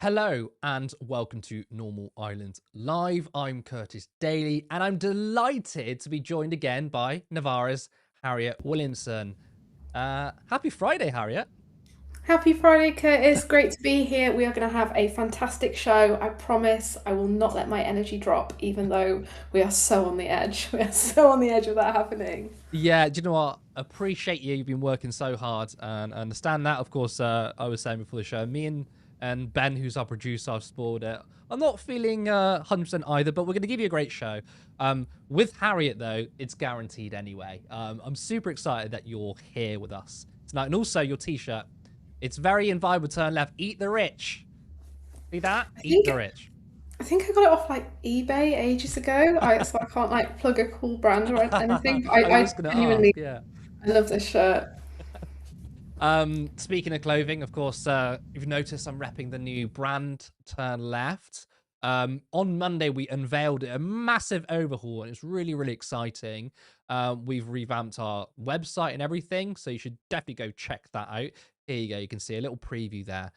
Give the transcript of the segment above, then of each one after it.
Hello and welcome to Normal Ireland Live. I'm Curtis Daly and I'm delighted to be joined again by Navarra's Harriet Williamson. Happy Friday, Harriet. Happy Friday, Curtis. Great to be here. We are going to have a fantastic show. I promise I will not let my energy drop, even though we are so on the edge. We are so on the edge of that happening. Yeah, do you know what? Appreciate you. You've been working so hard and I understand that. Of course, I was saying before the show, me and Ben, who's our producer, I've spoiled it. I'm not feeling 100% either, but we're going to give you a great show. With Harriet, though, it's guaranteed anyway. I'm super excited that you're here with us tonight. And also, your t shirt. It's very in vibe with Turn Left. Eat the rich. See that? I Eat think the rich. I think I got it off like eBay ages ago. So I can't like plug a cool brand or anything. But I was I going to ask, genuinely yeah. I love this shirt. Speaking of clothing, of course, you've noticed I'm repping the new brand Turn Left. On Monday, we unveiled a massive overhaul, and it's really, really exciting. We've revamped our website and everything, so you should definitely go check that out. Here you go. You can see a little preview there.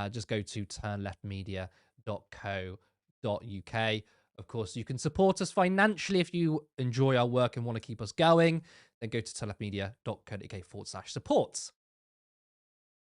Just go to turnleftmedia.co.uk. Of course, you can support us financially if you enjoy our work and want to keep us going. Then go to turnleftmedia.co.uk/support.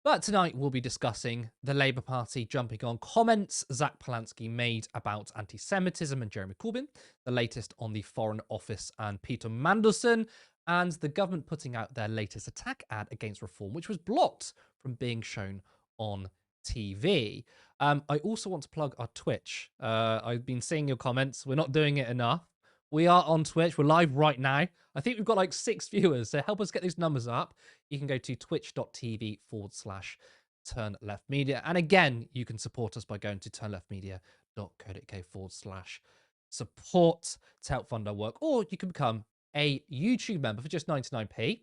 But tonight we'll be discussing the Labour Party jumping on comments Zach Polanski made about anti-Semitism and Jeremy Corbyn, the latest on the Foreign Office and Peter Mandelson, and the government putting out their latest attack ad against reform, which was blocked from being shown on TV. I also want to plug our Twitch. I've been seeing your comments. We're not doing it enough. We are on Twitch. We're live right now. I think we've got like 6 viewers, so help us get these numbers up. You can go to twitch.tv/Turn Left Media. And again, you can support us by going to turnleftmedia.co.uk/support to help fund our work. Or you can become a YouTube member for just 99p.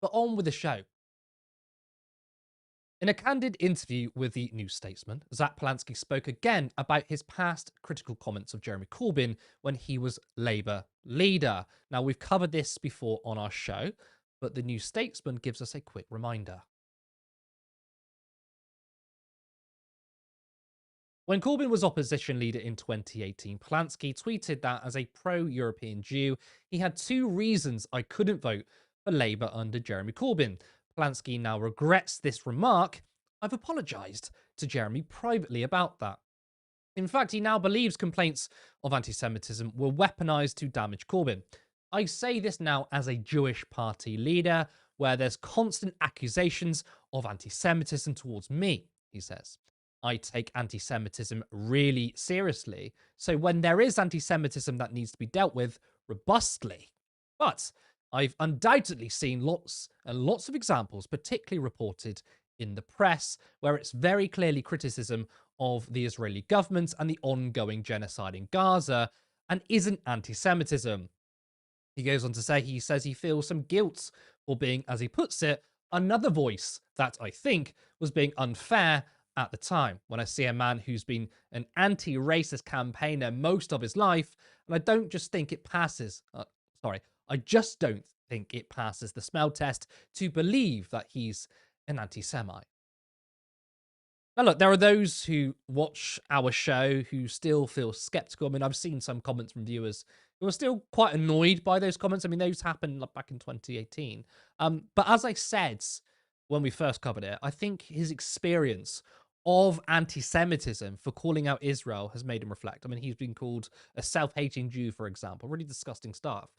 But on with the show. In a candid interview with the New Statesman, Zach Polanski spoke again about his past critical comments of Jeremy Corbyn when he was Labour leader. Now, we've covered this before on our show, but the New Statesman gives us a quick reminder. When Corbyn was opposition leader in 2018, Polanski tweeted that as a pro-European Jew, he had 2 reasons I couldn't vote for Labour under Jeremy Corbyn. Polanski now regrets this remark. I've apologised to Jeremy privately about that. In fact, he now believes complaints of anti-Semitism were weaponised to damage Corbyn. I say this now as a Jewish party leader, where there's constant accusations of anti-Semitism towards me, he says. I take anti-Semitism really seriously, so when there is anti-Semitism that needs to be dealt with robustly. But I've undoubtedly seen lots and lots of examples, particularly reported in the press, where it's very clearly criticism of the Israeli government and the ongoing genocide in Gaza and isn't anti-Semitism. He goes on to say he says he feels some guilt for being, as he puts it, another voice that I think was being unfair at the time. When I see a man who's been an anti-racist campaigner most of his life, and I don't just think it passes, I just don't think it passes the smell test to believe that he's an anti-Semite. Now, look, there are those who watch our show who still feel skeptical. I mean, I've seen some comments from viewers who are still quite annoyed by those comments. I mean, those happened like back in 2018. But as I said when we first covered it, I think his experience of anti-Semitism for calling out Israel has made him reflect. I mean, he's been called a self-hating Jew, for example, really disgusting stuff.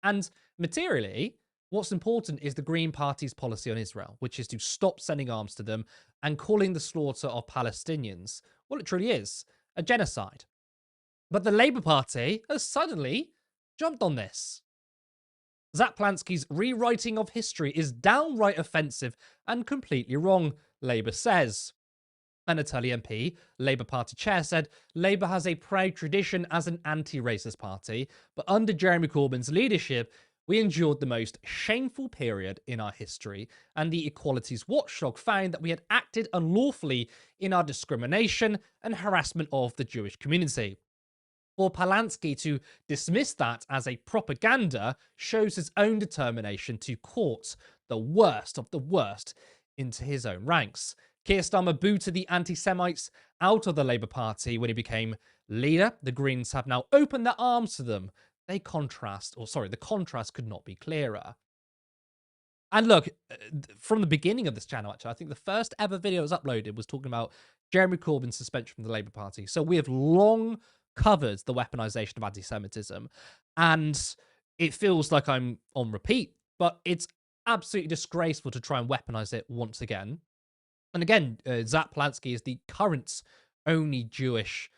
And materially, what's important is the Green Party's policy on Israel, which is to stop sending arms to them and calling the slaughter of Palestinians, well, it truly is, a genocide. But the Labour Party has suddenly jumped on this. Zach Polanski's rewriting of history is downright offensive and completely wrong, Labour says. Anna Tully MP, Labour Party chair, said Labour has a proud tradition as an anti-racist party, but under Jeremy Corbyn's leadership, we endured the most shameful period in our history, and the Equalities Watchdog found that we had acted unlawfully in our discrimination and harassment of the Jewish community. For Polanski to dismiss that as a propaganda shows his own determination to court the worst of the worst into his own ranks. Keir Starmer booted the anti-Semites out of the Labour Party when he became leader. The Greens have now opened their arms to them. The contrast could not be clearer. And look, from the beginning of this channel, actually, I think the first ever video that was uploaded was talking about Jeremy Corbyn's suspension from the Labour Party. So we have long covered the weaponization of anti-Semitism, and it feels like I'm on repeat, but it's absolutely disgraceful to try and weaponize it once again. And again, Zach Polanski is the current only Jewish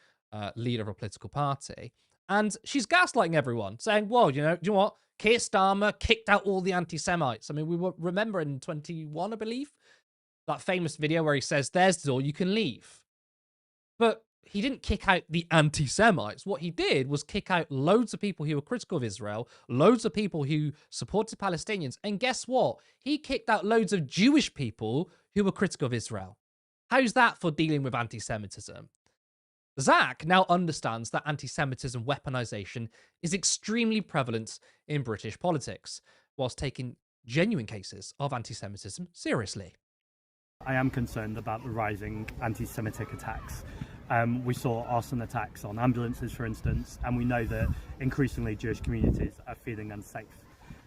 leader of a political party. And she's gaslighting everyone, saying, well, do you know what? Keir Starmer kicked out all the anti-Semites. I mean, we remember in 21, I believe, that famous video where he says, there's the door, you can leave. But he didn't kick out the anti-Semites. What he did was kick out loads of people who were critical of Israel, loads of people who supported Palestinians. And guess what? He kicked out loads of Jewish people who were critical of Israel. How's that for dealing with anti-Semitism? Zach now understands that anti-Semitism weaponization is extremely prevalent in British politics, whilst taking genuine cases of anti-Semitism seriously. I am concerned about the rising anti-Semitic attacks. We saw arson attacks on ambulances, for instance, and we know that increasingly Jewish communities are feeling unsafe.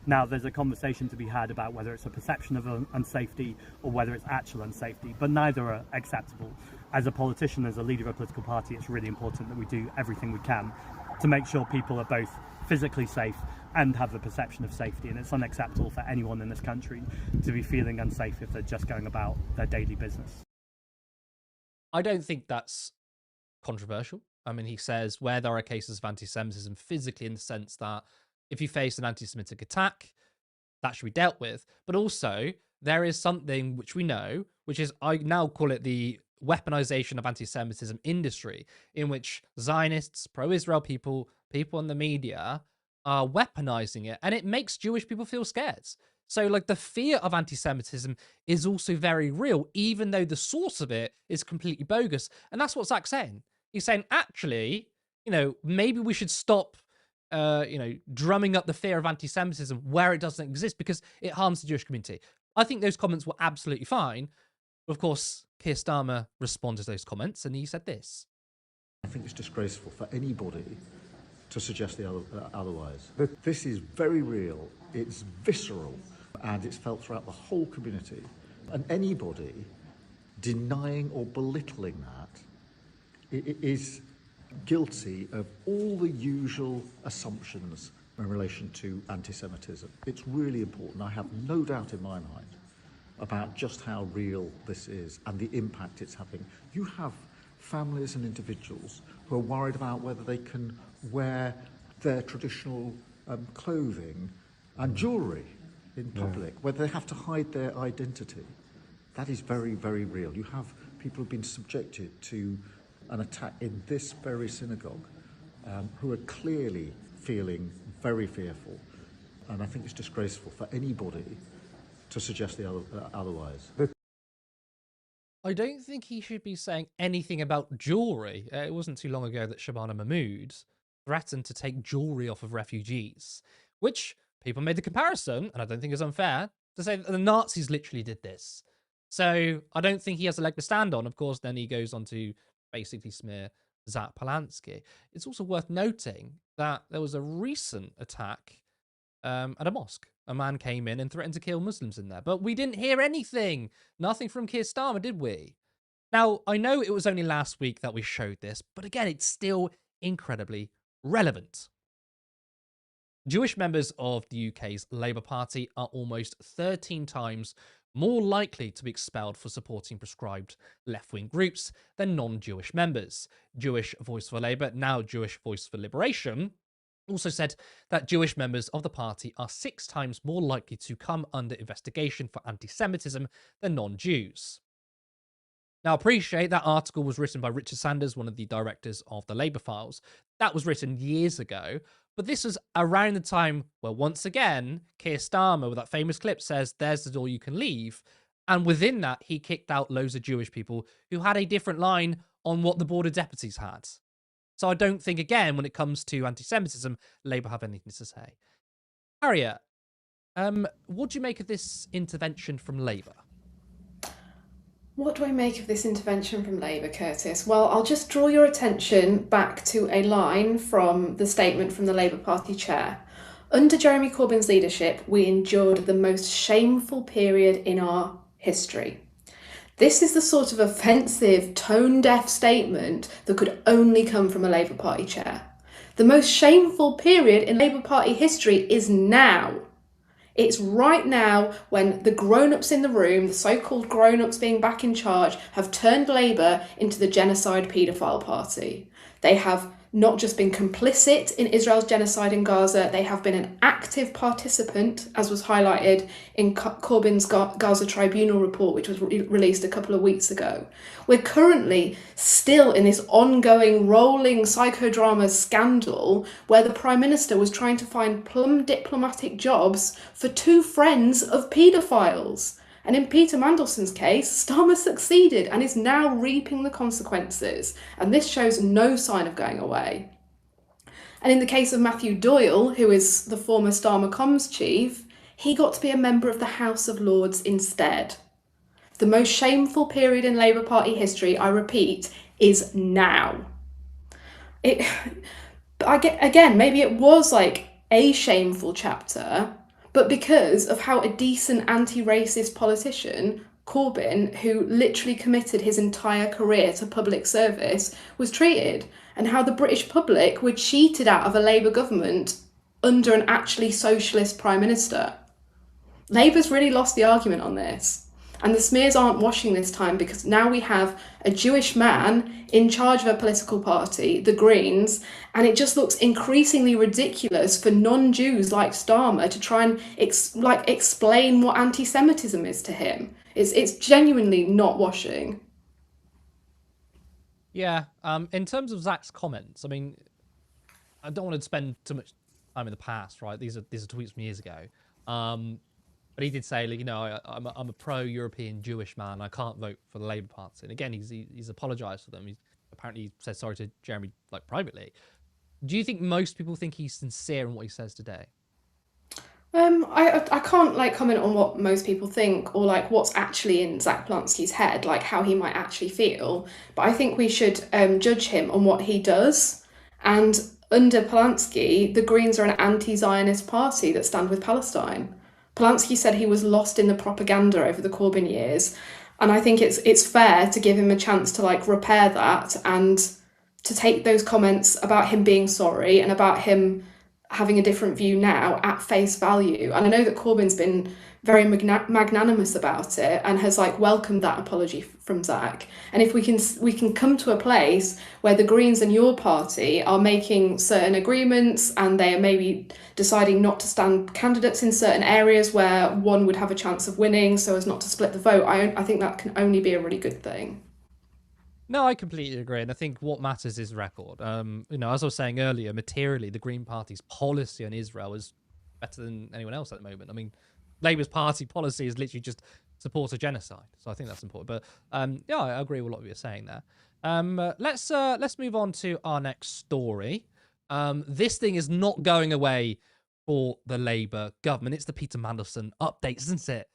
Now, there's a conversation to be had about whether it's a perception of unsafety or whether it's actual unsafety, but neither are acceptable. As a politician, as a leader of a political party, it's really important that we do everything we can to make sure people are both physically safe and have the perception of safety. And it's unacceptable for anyone in this country to be feeling unsafe if they're just going about their daily business. I don't think that's controversial. I mean, he says where there are cases of anti-Semitism physically, in the sense that if you face an anti-Semitic attack, that should be dealt with. But also, there is something which we know, which is, I now call it the weaponization of anti-Semitism industry, in which Zionists, pro-Israel people in the media are weaponizing it, and it makes Jewish people feel scared. So, like, the fear of anti-Semitism is also very real, even though the source of it is completely bogus. And that's what Zach's saying. He's saying, actually, maybe we should stop drumming up the fear of anti-Semitism where it doesn't exist, because it harms the Jewish community. I think those comments were absolutely fine. Of course, Keir Starmer responded to those comments, and he said this. I think it's disgraceful for anybody to suggest otherwise. This is very real, it's visceral, and it's felt throughout the whole community. And anybody denying or belittling that is guilty of all the usual assumptions in relation to anti-Semitism. It's really important. I have no doubt in my mind about just how real this is and the impact it's having. You have families and individuals who are worried about whether they can wear their traditional clothing and jewellery in public, whether they have to hide their identity. That is very, very real. You have people who've been subjected to an attack in this very synagogue who are clearly feeling very fearful. And I think it's disgraceful for anybody to suggest otherwise. I don't think he should be saying anything about jewellery. It wasn't too long ago that Shabana Mahmood threatened to take jewellery off of refugees, which people made the comparison, and I don't think it's unfair, to say that the Nazis literally did this. So I don't think he has a leg to stand on. Of course, then he goes on to basically smear Zach Polanski. It's also worth noting that there was a recent attack at a mosque. A man came in and threatened to kill Muslims in there, but we didn't hear anything. Nothing from Keir Starmer, did we? Now, I know it was only last week that we showed this, but again, it's still incredibly relevant. Jewish members of the UK's Labour Party are almost 13 times more likely to be expelled for supporting prescribed left-wing groups than non-Jewish members. Jewish Voice for Labour, now Jewish Voice for Liberation, also said that Jewish members of the party are 6 times more likely to come under investigation for anti-Semitism than non-Jews. Now, I appreciate that article was written by Richard Sanders, one of the directors of the Labour Files. That was written years ago, but this was around the time where, once again, Keir Starmer, with that famous clip, says, there's the door, you can leave. And within that, he kicked out loads of Jewish people who had a different line on what the border deputies had. So I don't think, again, when it comes to anti-Semitism, Labour have anything to say. Harriet, what do you make of this intervention from Labour? What do I make of this intervention from Labour, Curtis? Well, I'll just draw your attention back to a line from the statement from the Labour Party chair. Under Jeremy Corbyn's leadership, we endured the most shameful period in our history. This is the sort of offensive, tone-deaf statement that could only come from a Labour Party chair. The most shameful period in Labour Party history is now. It's right now when the grown-ups in the room, the so-called grown-ups being back in charge, have turned Labour into the genocide paedophile party. They have not just been complicit in Israel's genocide in Gaza, they have been an active participant, as was highlighted in Corbyn's Gaza Tribunal report, which was released a couple of weeks ago. We're currently still in this ongoing, rolling psychodrama scandal where the Prime Minister was trying to find plum diplomatic jobs for two friends of paedophiles. And in Peter Mandelson's case, Starmer succeeded and is now reaping the consequences. And this shows no sign of going away. And in the case of Matthew Doyle, who is the former Starmer comms chief, he got to be a member of the House of Lords instead. The most shameful period in Labour Party history, I repeat, is now. Again, maybe it was like a shameful chapter, but because of how a decent anti-racist politician, Corbyn, who literally committed his entire career to public service, was treated, and how the British public were cheated out of a Labour government under an actually socialist Prime Minister. Labour's really lost the argument on this. And the smears aren't washing this time because now we have a Jewish man in charge of a political party, the Greens, and it just looks increasingly ridiculous for non-Jews like Starmer to try and explain what anti-Semitism is to him. It's genuinely not washing. Yeah. In terms of Zach's comments, I mean, I don't want to spend too much time in the past, right? These are tweets from years ago. But he did say, like, you know, I'm a pro-European Jewish man. I can't vote for the Labour Party. And again, he's apologised for them. He apparently said sorry to Jeremy, like, privately. Do you think most people think he's sincere in what he says today? I can't like comment on what most people think or like what's actually in Zach Polanski's head, like how he might actually feel. But I think we should judge him on what he does. And under Polanski, the Greens are an anti-Zionist party that stand with Palestine. Polanski said he was lost in the propaganda over the Corbyn years, and I think it's fair to give him a chance to like repair that and to take those comments about him being sorry and about him having a different view now at face value. And I know that Corbyn's been very magnanimous about it and has like welcomed that apology from Zach. And if we can come to a place where the Greens and your party are making certain agreements and they are maybe deciding not to stand candidates in certain areas where one would have a chance of winning so as not to split the vote, I think that can only be a really good thing. No, I completely agree. And I think what matters is record. You know, as I was saying earlier, materially, the Green Party's policy on Israel is better than anyone else at the moment. I mean, Labour's party policy is literally just support a genocide. So I think that's important. But yeah, I agree with what you're saying there. Let's move on to our next story. This thing is not going away for the Labour government. It's the Peter Mandelson update, isn't it?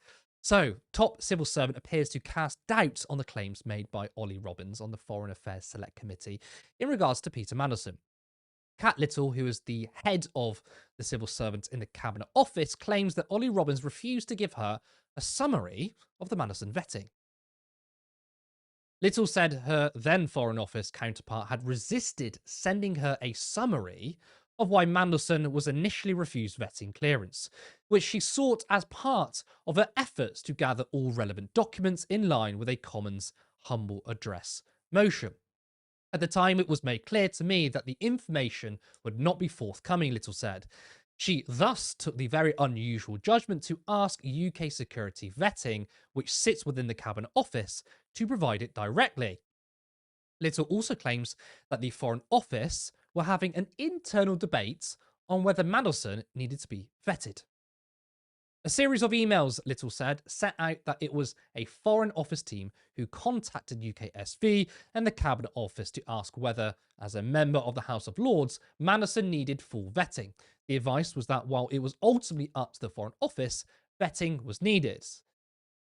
So, top civil servant appears to cast doubt on the claims made by Olly Robbins on the Foreign Affairs Select Committee in regards to Peter Mandelson. Kat Little, who is the head of the civil servant in the Cabinet Office, claims that Olly Robbins refused to give her a summary of the Mandelson vetting. Little said her then Foreign Office counterpart had resisted sending her a summary of why Mandelson was initially refused vetting clearance, which she sought as part of her efforts to gather all relevant documents in line with a Commons humble address motion. At the time, it was made clear to me that the information would not be forthcoming, Little said. She thus took the very unusual judgment to ask UK security vetting, which sits within the Cabinet Office, to provide it directly. Little also claims that the Foreign Office were having an internal debate on whether Mandelson needed to be vetted. A series of emails, Little said, set out that it was a Foreign Office team who contacted UKSV and the Cabinet Office to ask whether, as a member of the House of Lords, Mandelson needed full vetting. The advice was that while it was ultimately up to the Foreign Office, vetting was needed.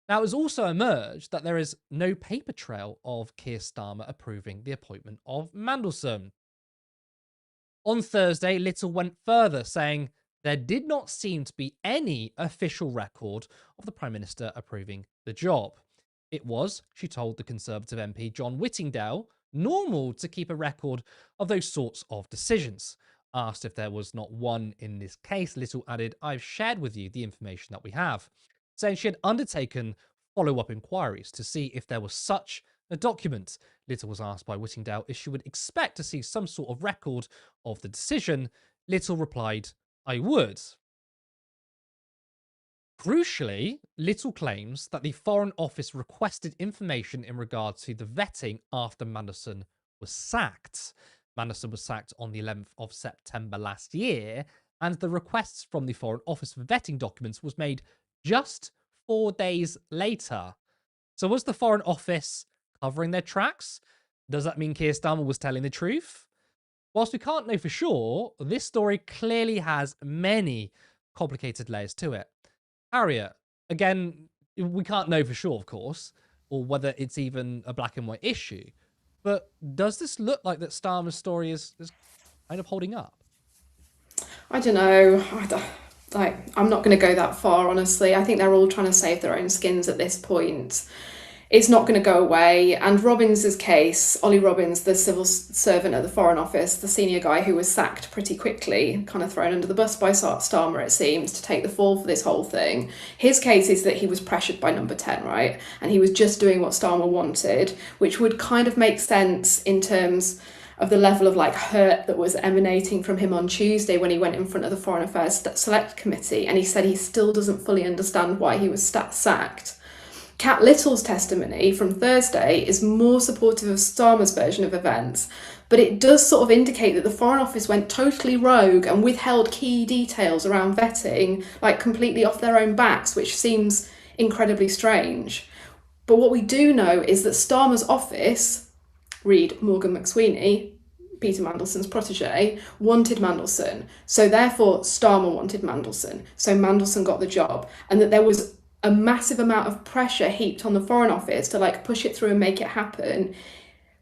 Now, it has also emerged that there is no paper trail of Keir Starmer approving the appointment of Mandelson. On Thursday, Little went further, saying there did not seem to be any official record of the Prime Minister approving the job. It was, she told the Conservative MP John Whittingdale, normal to keep a record of those sorts of decisions. Asked if there was not one in this case, Little added, I've shared with you the information that we have, saying she had undertaken follow-up inquiries to see if there was such a document. Little was asked by Whittingdale if she would expect to see some sort of record of the decision. Little replied, I would. Crucially, Little claims that the Foreign Office requested information in regard to the vetting after Mandelson was sacked. Mandelson was sacked on the 11th of September last year, and the requests from the Foreign Office for vetting documents was made just 4 days later. So was the Foreign Office covering their tracks? Does that mean Keir Starmer was telling the truth? Whilst we can't know for sure, this story clearly has many complicated layers to it. Harriet, again, we can't know for sure, of course, or whether it's even a black and white issue. But does this look like that Starmer's story is kind of holding up? I don't know. I'm not going to go that far, honestly. I think they're all trying to save their own skins at this point. It's not going to go away. And Robbins's case, Olly Robbins, the civil servant at the Foreign Office, the senior guy who was sacked pretty quickly, kind of thrown under the bus by Starmer, it seems, to take the fall for this whole thing. His case is that he was pressured by Number 10, right? And he was just doing what Starmer wanted, which would kind of make sense in terms of the level of hurt that was emanating from him on Tuesday when he went in front of the Foreign Affairs Select Committee, and he said he still doesn't fully understand why he was sacked. Kat Little's testimony from Thursday is more supportive of Starmer's version of events, but it does sort of indicate that the Foreign Office went totally rogue and withheld key details around vetting, completely off their own backs, which seems incredibly strange. But what we do know is that Starmer's office, read Morgan McSweeney, Peter Mandelson's protege, wanted Mandelson. So therefore, Starmer wanted Mandelson. So Mandelson got the job. And that there was a massive amount of pressure heaped on the Foreign Office to push it through and make it happen.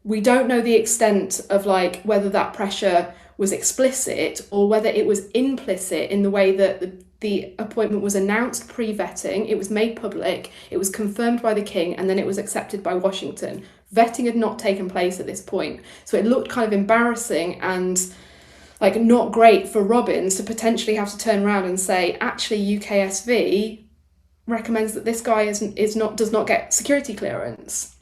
We don't know the extent of whether that pressure was explicit or whether it was implicit in the way that the appointment was announced pre-vetting, it was made public, it was confirmed by the King, and then it was accepted by Washington. Vetting had not taken place at this point. So it looked kind of embarrassing and not great for Robbins to potentially have to turn around and say, actually, UKSV recommends that this guy does not get security clearance.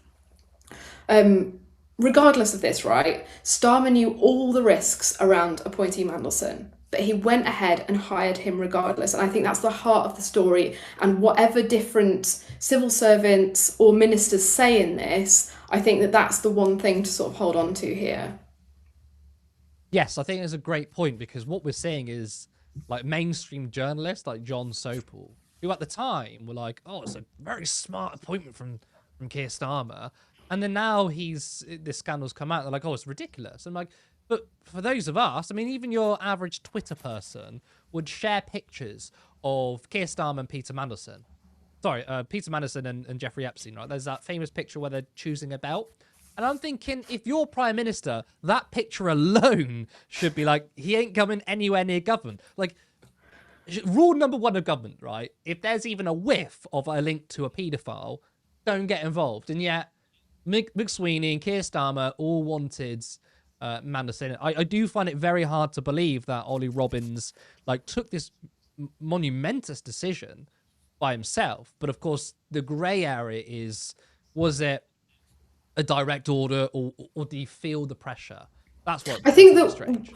Regardless of this, right, Starmer knew all the risks around appointing Mandelson, but he went ahead and hired him regardless. And I think that's the heart of the story. And whatever different civil servants or ministers say in this, I think that that's the one thing to sort of hold on to here. Yes, I think it's a great point, because what we're seeing is mainstream journalists like John Sopel, who at the time were like, oh, it's a very smart appointment from Keir Starmer. And then now this scandal's come out, they're like, oh, it's ridiculous. I'm like, but for those of us, I mean, even your average Twitter person would share pictures of Keir Starmer and Peter Mandelson. Sorry, Peter Mandelson and Jeffrey Epstein, right? There's that famous picture where they're choosing a belt. And I'm thinking, if you're Prime Minister, that picture alone should be he ain't coming anywhere near government. Rule number one of government, right? If there's even a whiff of a link to a paedophile, don't get involved. And yet, McSweeney and Keir Starmer all wanted Mandelson. I do find it very hard to believe that Olly Robbins took this monumentous decision by himself. But of course, the grey area is, was it a direct order, or do you feel the pressure? That's what I think that's strange.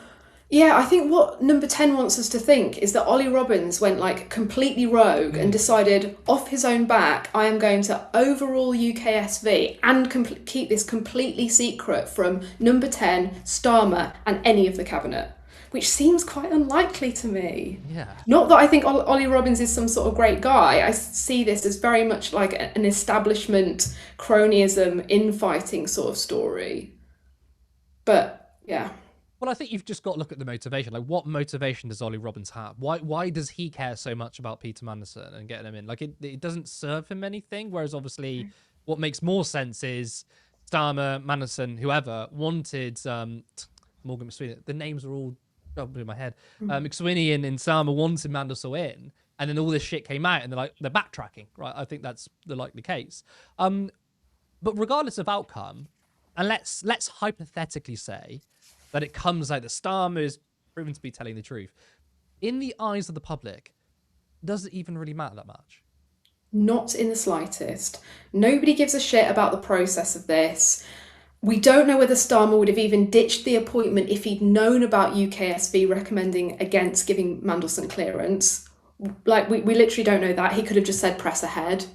Yeah, I think what Number 10 wants us to think is that Olly Robbins went completely rogue and decided off his own back, I am going to overrule UKSV and keep this completely secret from Number 10, Starmer, and any of the cabinet, which seems quite unlikely to me. Yeah. Not that I think Olly Robbins is some sort of great guy. I see this as very much an establishment cronyism, infighting sort of story. But yeah. Well, I think you've just got to look at the motivation. Like, what motivation does Olly Robbins have? Why does he care so much about Peter Mandelson and getting him in? Like, it doesn't serve him anything. Whereas obviously, what makes more sense is Starmer, Mandelson, whoever wanted Morgan McSweeney. The names are all jumping in my head. McSweeney and Starmer wanted Mandelson in, and then all this shit came out, and they're backtracking. Right? I think that's the likely case. But regardless of outcome, and let's hypothetically say that it comes out that Starmer is proven to be telling the truth. In the eyes of the public, does it even really matter that much? Not in the slightest. Nobody gives a shit about the process of this. We don't know whether Starmer would have even ditched the appointment if he'd known about UKSV recommending against giving Mandelson clearance. Like, we literally don't know that. He could have just said press ahead.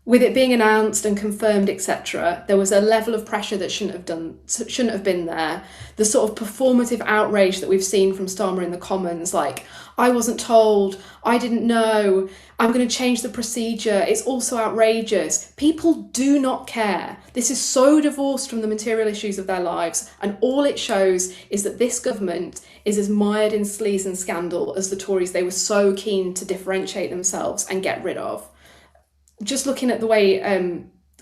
With it being announced and confirmed, etc., there was a level of pressure that shouldn't have been there. The sort of performative outrage that we've seen from Starmer in the Commons, like, I wasn't told, I didn't know, I'm going to change the procedure, it's also outrageous. People do not care. This is so divorced from the material issues of their lives, and all it shows is that this government is as mired in sleaze and scandal as the Tories they were so keen to differentiate themselves and get rid of. Just looking at the way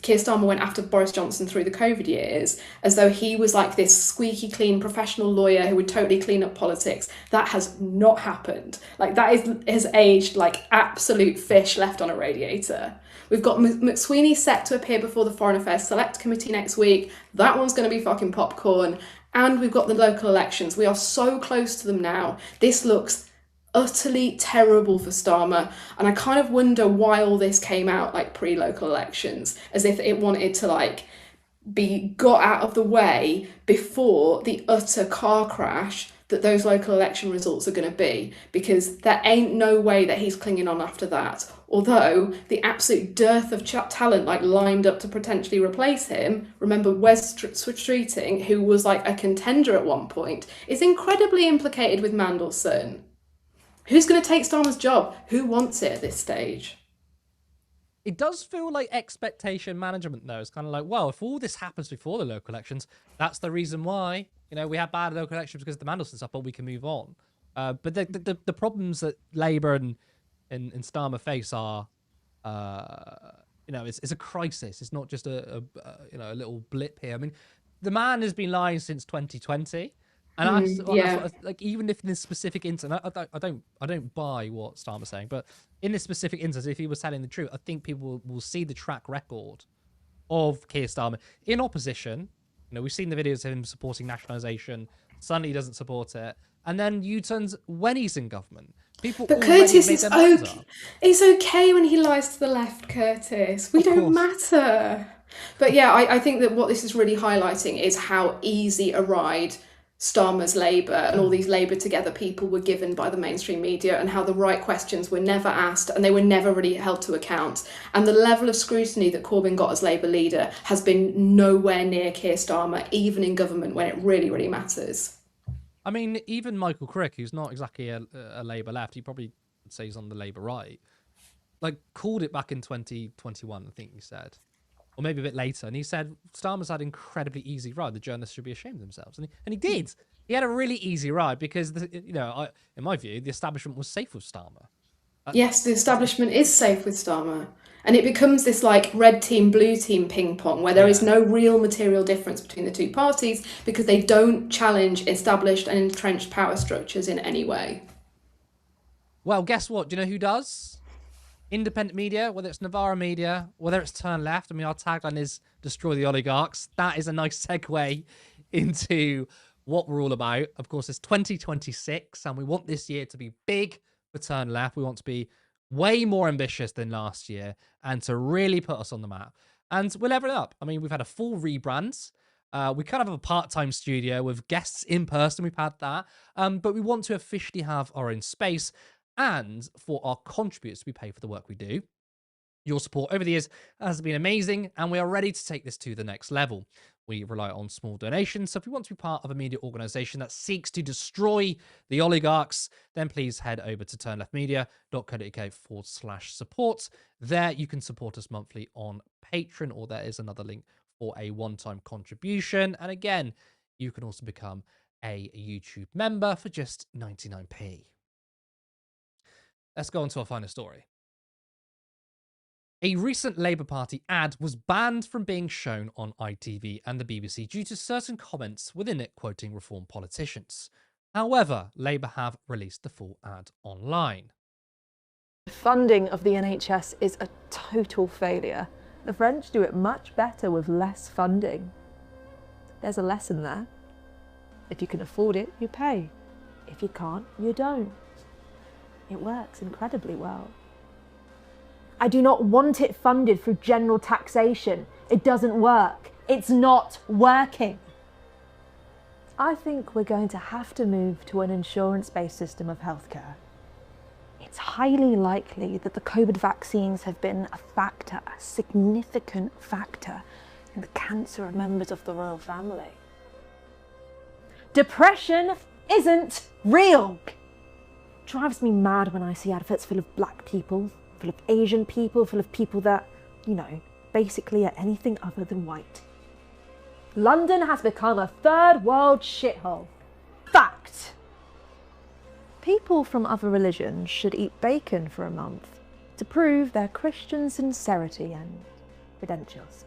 Keir Starmer went after Boris Johnson through the COVID years, as though he was like this squeaky clean professional lawyer who would totally clean up politics, that has not happened. Like, that has aged like absolute fish left on a radiator. We've got McSweeney set to appear before the Foreign Affairs Select Committee next week. That one's going to be fucking popcorn. And we've got the local elections. We are so close to them now. This looks utterly terrible for Starmer, and I kind of wonder why all this came out like pre-local elections, as if it wanted to like be got out of the way before the utter car crash that those local election results are going to be, because there ain't no way that he's clinging on after that. Although the absolute dearth of talent like lined up to potentially replace him, remember Wes Streeting, who was like a contender at one point, is incredibly implicated with Mandelson. Who's going to take Starmer's job? Who wants it at this stage? It does feel like expectation management, though. It's kind of like, well, if all this happens before the local elections, that's the reason why, we had bad local elections because of the Mandelson stuff, but we can move on. But the problems that Labour and Starmer face are, it's a crisis. It's not just a little blip here. I mean, the man has been lying since 2020. And like, even if in this specific instance, I don't buy what Starmer's saying, but in this specific instance, if he was telling the truth, I think people will see the track record of Keir Starmer in opposition. We've seen the videos of him supporting nationalisation. Suddenly he doesn't support it, and then U-turns when he's in government. People, but Curtis is okay. It's okay when he lies to the left, Curtis. We don't matter. But yeah, I think that what this is really highlighting is how easy a ride Starmer's Labour and all these Labour Together people were given by the mainstream media, and how the right questions were never asked and they were never really held to account. And the level of scrutiny that Corbyn got as Labour leader has been nowhere near Keir Starmer, even in government when it really, really matters. I mean, even Michael Crick, who's not exactly a Labour left, he probably would say he's on the Labour right, like, called it back in 2021, I think he said. Or maybe a bit later, and he said Starmer's had an incredibly easy ride. The journalists should be ashamed of themselves, and he did. He had a really easy ride because, in my view, the establishment was safe with Starmer. Yes, the establishment is safe with Starmer, and it becomes this like red team, blue team ping pong where there is no real material difference between the two parties because they don't challenge established and entrenched power structures in any way. Well, guess what? Do you know who does? Independent media, whether it's Novara Media, whether it's Turn Left. I mean, our tagline is Destroy the Oligarchs. That is a nice segue into what we're all about. Of course, it's 2026, and we want this year to be big for Turn Left. We want to be way more ambitious than last year and to really put us on the map. And we're leveling up. I mean, we've had a full rebrand. We kind of have a part-time studio with guests in person. We've had that. But we want to officially have our own space, and for our contributors to be paid for the work we do. Your support over the years has been amazing, and we are ready to take this to the next level. We rely on small donations, so if you want to be part of a media organisation that seeks to destroy the oligarchs, then please head over to turnleftmedia.co.uk/support. There you can support us monthly on Patreon, or there is another link for a one-time contribution. And again, you can also become a YouTube member for just 99p. Let's go on to our final story. A recent Labour Party ad was banned from being shown on ITV and the BBC due to certain comments within it quoting Reform politicians. However, Labour have released the full ad online. Funding of the NHS is a total failure. The French do it much better with less funding. There's a lesson there. If you can afford it, you pay. If you can't, you don't. It works incredibly well. I do not want it funded through general taxation. It doesn't work. It's not working. I think we're going to have to move to an insurance-based system of healthcare. It's highly likely that the COVID vaccines have been a factor, a significant factor, in the cancer of members of the royal family. Depression isn't real. It drives me mad when I see adverts full of black people, full of Asian people, full of people that, you know, basically are anything other than white. London has become a third world shithole. Fact. People from other religions should eat bacon for a month to prove their Christian sincerity and credentials.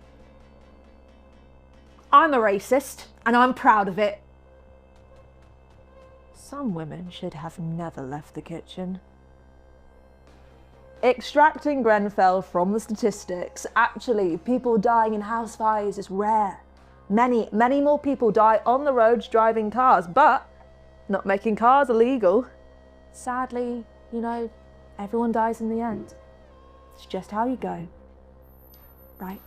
I'm a racist and I'm proud of it. Some women should have never left the kitchen. Extracting Grenfell from the statistics, actually, people dying in house fires is rare. Many more people die on the roads driving cars, but not making cars illegal. Sadly, you know, everyone dies in the end. It's just how you go, right?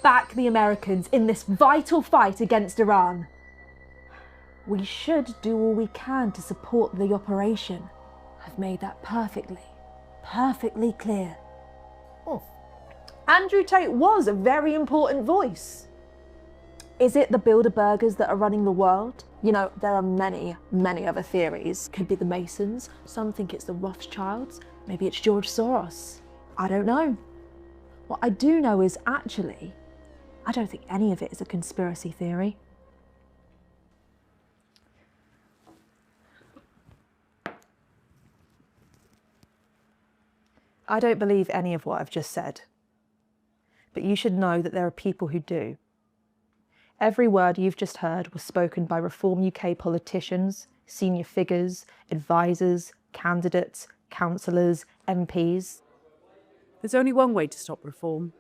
Back the Americans in this vital fight against Iran. We should do all we can to support the operation. I've made that perfectly clear. Oh. Andrew Tate was a very important voice. Is it the Bilderbergers that are running the world? You know, there are many other theories. Could be the Masons. Some think it's the Rothschilds. Maybe it's George Soros. I don't know. What I do know is actually, I don't think any of it is a conspiracy theory. I don't believe any of what I've just said. But you should know that there are people who do. Every word you've just heard was spoken by Reform UK politicians, senior figures, advisors, candidates, councillors, MPs. There's only one way to stop reform.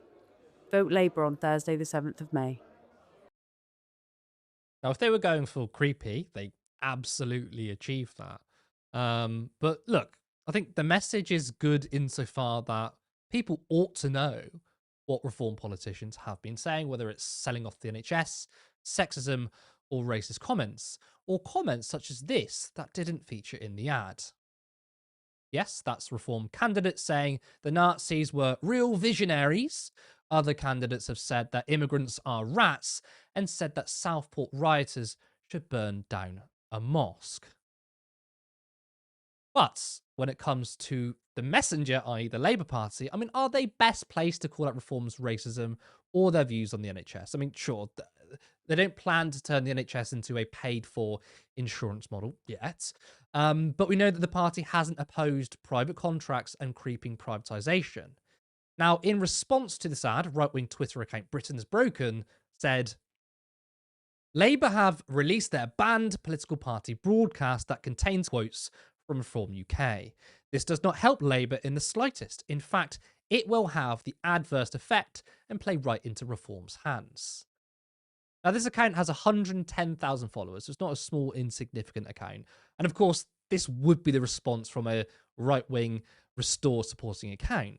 Vote Labour on Thursday the 7th of May. Now, if they were going full creepy, they absolutely achieved that. But look, I think the message is good insofar that people ought to know what Reform politicians have been saying, whether it's selling off the NHS, sexism, or racist comments, or comments such as this that didn't feature in the ad. Yes, that's Reform candidates saying the Nazis were real visionaries. Other candidates have said that immigrants are rats and said that Southport rioters should burn down a mosque. But when it comes to the messenger, i.e. the Labour Party, I mean, are they best placed to call out Reform's racism or their views on the NHS? I mean, sure, they don't plan to turn the NHS into a paid-for insurance model yet, but we know that the party hasn't opposed private contracts and creeping privatisation. Now, in response to this ad, right-wing Twitter account Britain's Broken said, Labour have released their banned political party broadcast that contains quotes from Reform UK. This does not help Labour in the slightest. In fact, it will have the adverse effect and play right into Reform's hands. Now, this account has 110,000 followers, so it's not a small, insignificant account. And of course, this would be the response from a right-wing Restore supporting account.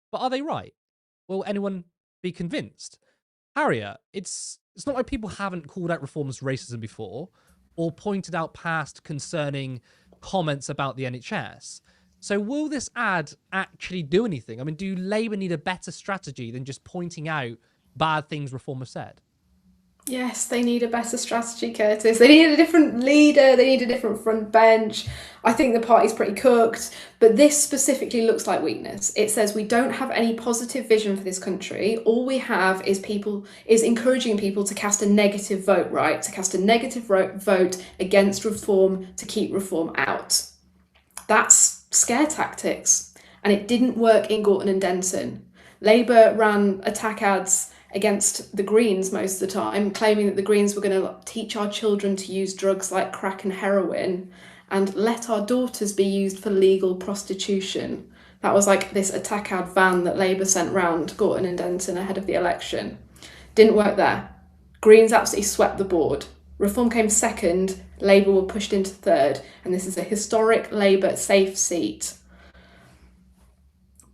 But are they right? Will anyone be convinced? Harriet, it's not like people haven't called out Reform's racism before or pointed out past concerning comments about the NHS. So will this ad actually do anything? I mean, do Labour need a better strategy than just pointing out bad things Reform have said? Yes, they need a better strategy, Curtis. They need a different leader, they need a different front bench. I think the party's pretty cooked, but this specifically looks like weakness. It says we don't have any positive vision for this country. All we have is encouraging people to cast a negative vote, right? To cast a negative vote against reform to keep reform out. That's scare tactics, and it didn't work in Gorton and Denton. Labour ran attack ads against the Greens most of the time, claiming that the Greens were going to teach our children to use drugs like crack and heroin and let our daughters be used for legal prostitution. That was like this attack ad van that Labour sent round Gorton and Denton ahead of the election. Didn't work there. Greens absolutely swept the board. Reform came second, Labour were pushed into third, and this is a historic Labour safe seat.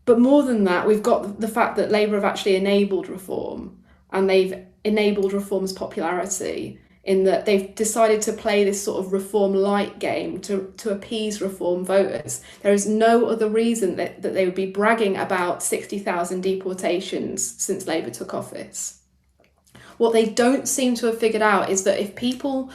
But more than that, we've got the fact that Labour have actually enabled reform, and they've enabled reform's popularity in that they've decided to play this sort of reform light game to appease reform voters. There is no other reason that they would be bragging about 60,000 deportations since Labour took office. What they don't seem to have figured out is that if people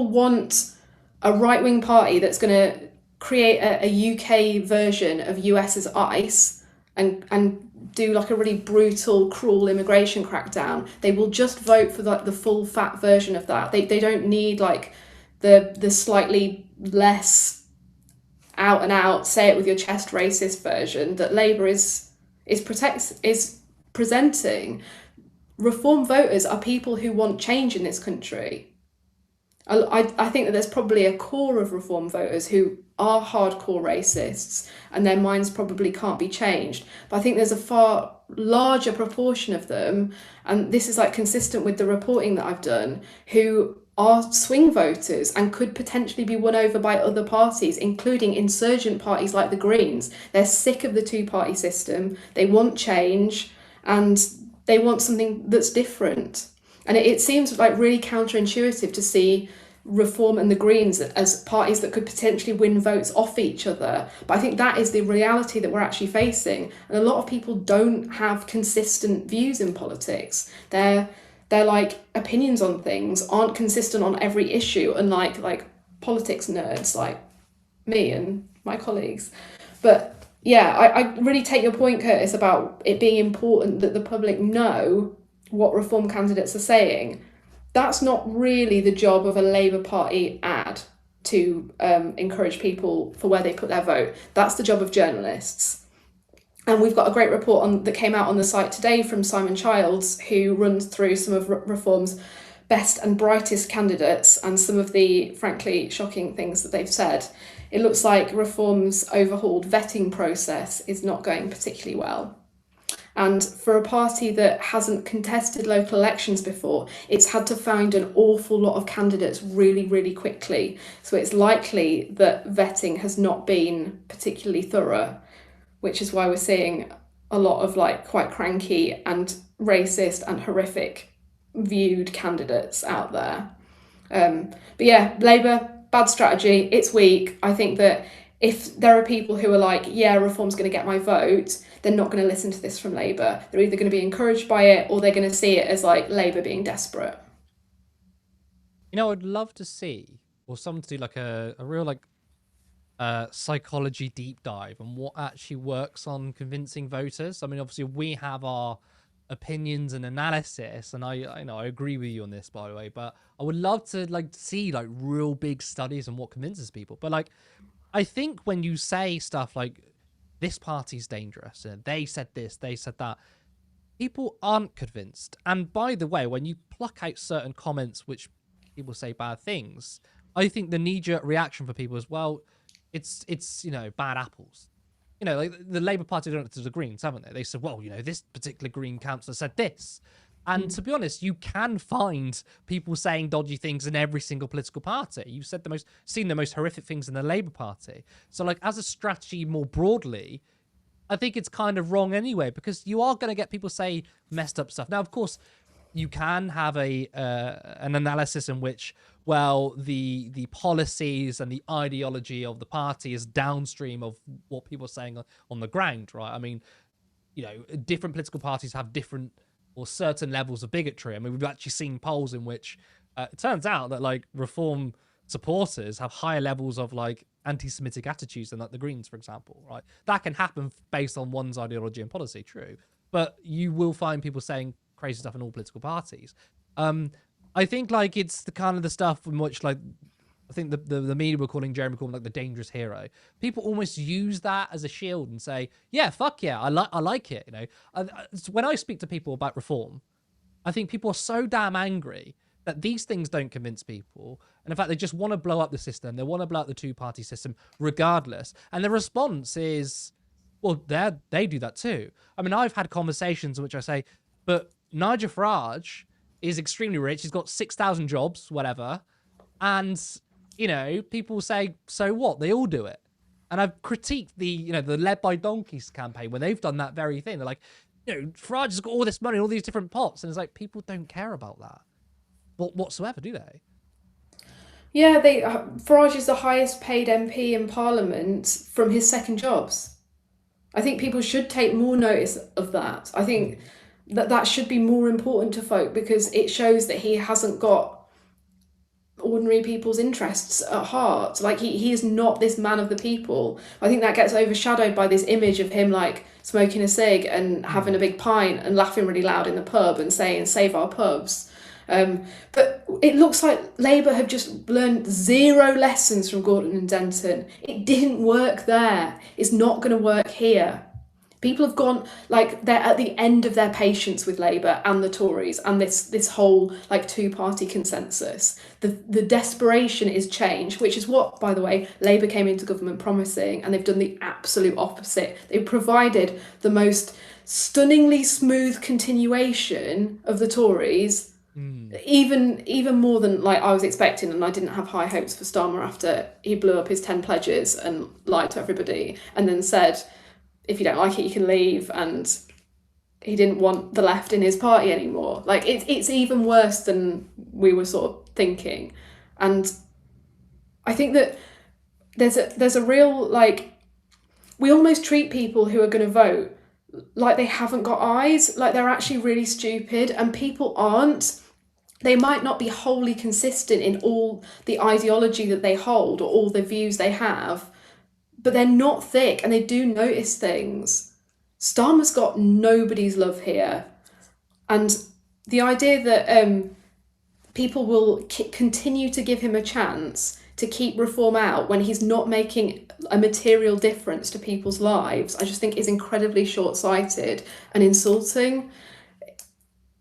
want a right-wing party that's going to create a UK version of US's ICE and do like a really brutal, cruel immigration crackdown, they will just vote for the full fat version of that. They don't need like the slightly less out and out, say it with your chest racist version that Labour is presenting. Reform voters are people who want change in this country. I think that there's probably a core of reform voters who are hardcore racists and their minds probably can't be changed. But I think there's a far larger proportion of them, and this is like consistent with the reporting that I've done, who are swing voters and could potentially be won over by other parties, including insurgent parties like the Greens. They're sick of the two-party system, they want change, and they want something that's different. And it seems like really counterintuitive to see Reform and the Greens as parties that could potentially win votes off each other. But I think that is the reality that we're actually facing. And a lot of people don't have consistent views in politics. Their like opinions on things aren't consistent on every issue, unlike like politics nerds like me and my colleagues. But yeah, I really take your point, Curtis, about it being important that the public know what reform candidates are saying. That's not really the job of a Labour Party ad to encourage people for where they put their vote. That's the job of journalists. And we've got a great report that came out on the site today from Simon Childs, who runs through some of Reform's best and brightest candidates and some of the, frankly, shocking things that they've said. It looks like Reform's overhauled vetting process is not going particularly well. And for a party that hasn't contested local elections before, it's had to find an awful lot of candidates really, really quickly. So it's likely that vetting has not been particularly thorough, which is why we're seeing a lot of like quite cranky and racist and horrific viewed candidates out there. But yeah, Labour, bad strategy, it's weak. I think that if there are people who are like, yeah, Reform's going to get my vote, they're not going to listen to this from Labour. They're either going to be encouraged by it or they're going to see it as like Labour being desperate. You know, I'd love to see, or someone to do like a real like psychology deep dive on what actually works on convincing voters. I mean, obviously we have our opinions and analysis, and I know I agree with you on this, by the way, but I would love to like see like real big studies on what convinces people. But like, I think when you say stuff like this party's dangerous and they said this, they said that, people aren't convinced. And by the way, when you pluck out certain comments which people say bad things, I think the knee-jerk reaction for people is, well, it's you know, bad apples. You know, like the Labour Party done it to the Greens, haven't they? They said, well, you know, this particular Green councillor said this. And to be honest, you can find people saying dodgy things in every single political party. You've seen the most horrific things in the Labour Party. So like as a strategy more broadly, I think it's kind of wrong anyway, because you are going to get people say messed up stuff. Now, of course, you can have an analysis in which, well, the policies and the ideology of the party is downstream of what people are saying on the ground, right? I mean, you know, different political parties have different or certain levels of bigotry. I mean, we've actually seen polls in which it turns out that like reform supporters have higher levels of like anti-Semitic attitudes than like the Greens, for example, right? That can happen based on one's ideology and policy, true. But you will find people saying crazy stuff in all political parties. I think like it's the kind of the stuff in which like I think the media were calling Jeremy Corbyn like the dangerous hero. People almost use that as a shield and say, yeah, fuck yeah, I like it. You know, when I speak to people about reform, I think people are so damn angry that these things don't convince people. And in fact, they just want to blow up the system. They want to blow up the two-party system regardless. And the response is, well, they do that too. I mean, I've had conversations in which I say, but Nigel Farage is extremely rich. He's got 6,000 jobs, whatever. And, you know, people say, so what? They all do it. And I've critiqued the Led by Donkeys campaign when they've done that very thing. They're like, you know, Farage has got all this money, all these different pots. And it's like, people don't care about that whatsoever, do they? Yeah, Farage is the highest paid MP in Parliament from his second jobs. I think people should take more notice of that. I think that should be more important to folk because it shows that he hasn't got ordinary people's interests at heart. Like he is not this man of the people. I think that gets overshadowed by this image of him like smoking a cig and having a big pint and laughing really loud in the pub and saying, save our pubs. But it looks like Labour have just learned zero lessons from Gordon and Denton. It didn't work there. It's not going to work here. People have gone, like, they're at the end of their patience with Labour and the Tories and this whole, like, two-party consensus. The desperation is change, which is what, by the way, Labour came into government promising, and they've done the absolute opposite. They've provided the most stunningly smooth continuation of the Tories, even more than like I was expecting, and I didn't have high hopes for Starmer after he blew up his 10 pledges and lied to everybody and then said, if you don't like it, you can leave, and he didn't want the left in his party anymore. Like it's even worse than we were sort of thinking. And I think that there's a real, like, we almost treat people who are going to vote like they haven't got eyes, like they're actually really stupid, and people aren't. They might not be wholly consistent in all the ideology that they hold or all the views they have, but they're not thick and they do notice things. Starmer's got nobody's love here. And the idea that people will continue to give him a chance to keep reform out when he's not making a material difference to people's lives, I just think is incredibly short-sighted and insulting.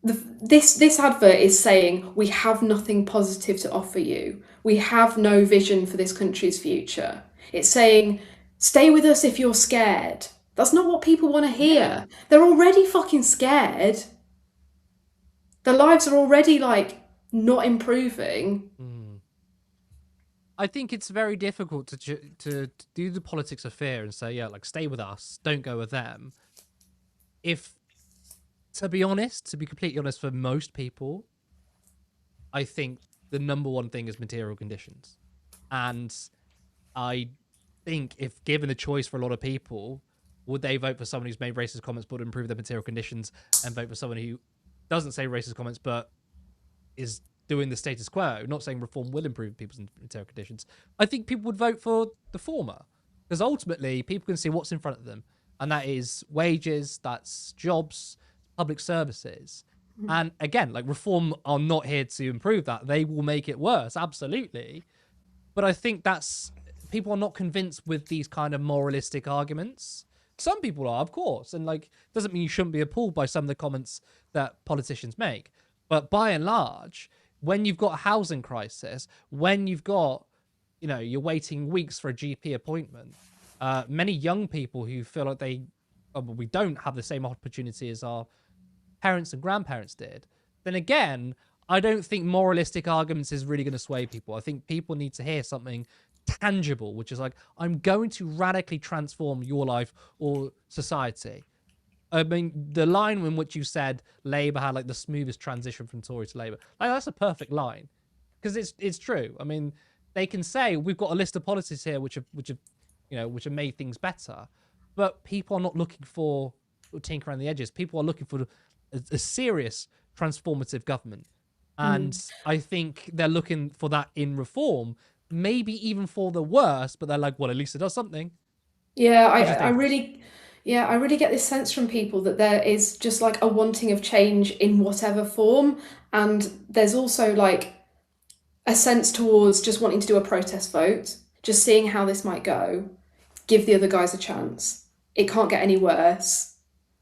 This advert is saying, we have nothing positive to offer you. We have no vision for this country's future. It's saying, stay with us if you're scared. That's not what people want to hear. They're already fucking scared. Their lives are already, like, not improving. I think it's very difficult to do the politics of fear and say, yeah, like, stay with us, don't go with them. If, to be completely honest, for most people, I think the number one thing is material conditions. And I think if given the choice for a lot of people, would they vote for someone who's made racist comments but would improve their material conditions, and vote for someone who doesn't say racist comments but is doing the status quo? Not saying reform will improve people's material conditions. I think people would vote for the former, because ultimately people can see what's in front of them, and that is wages, that's jobs, public services. And again, like, reform are not here to improve that. They will make it worse, absolutely. But I think that's, people are not convinced with these kind of moralistic arguments. Some people are, of course, and like, doesn't mean you shouldn't be appalled by some of the comments that politicians make. But by and large, when you've got a housing crisis, when you've got, you know, you're waiting weeks for a GP appointment, many young people who feel like we don't have the same opportunity as our parents and grandparents did, then again, I don't think moralistic arguments is really going to sway people. I think people need to hear something tangible, which is like, I'm going to radically transform your life or society. I mean, the line in which you said Labour had like the smoothest transition from Tory to Labour, like, that's a perfect line, because it's true. I mean, they can say we've got a list of policies here which have made things better, but people are not looking for tinker around the edges. People are looking for a serious transformative government. And I think they're looking for that in reform, maybe even for the worse, but they're like, well, at least it does something. Yeah, Which is I dangerous. really, yeah, I really get this sense from people that there is just like a wanting of change in whatever form, and there's also like a sense towards just wanting to do a protest vote, just seeing how this might go, give the other guys a chance. It can't get any worse.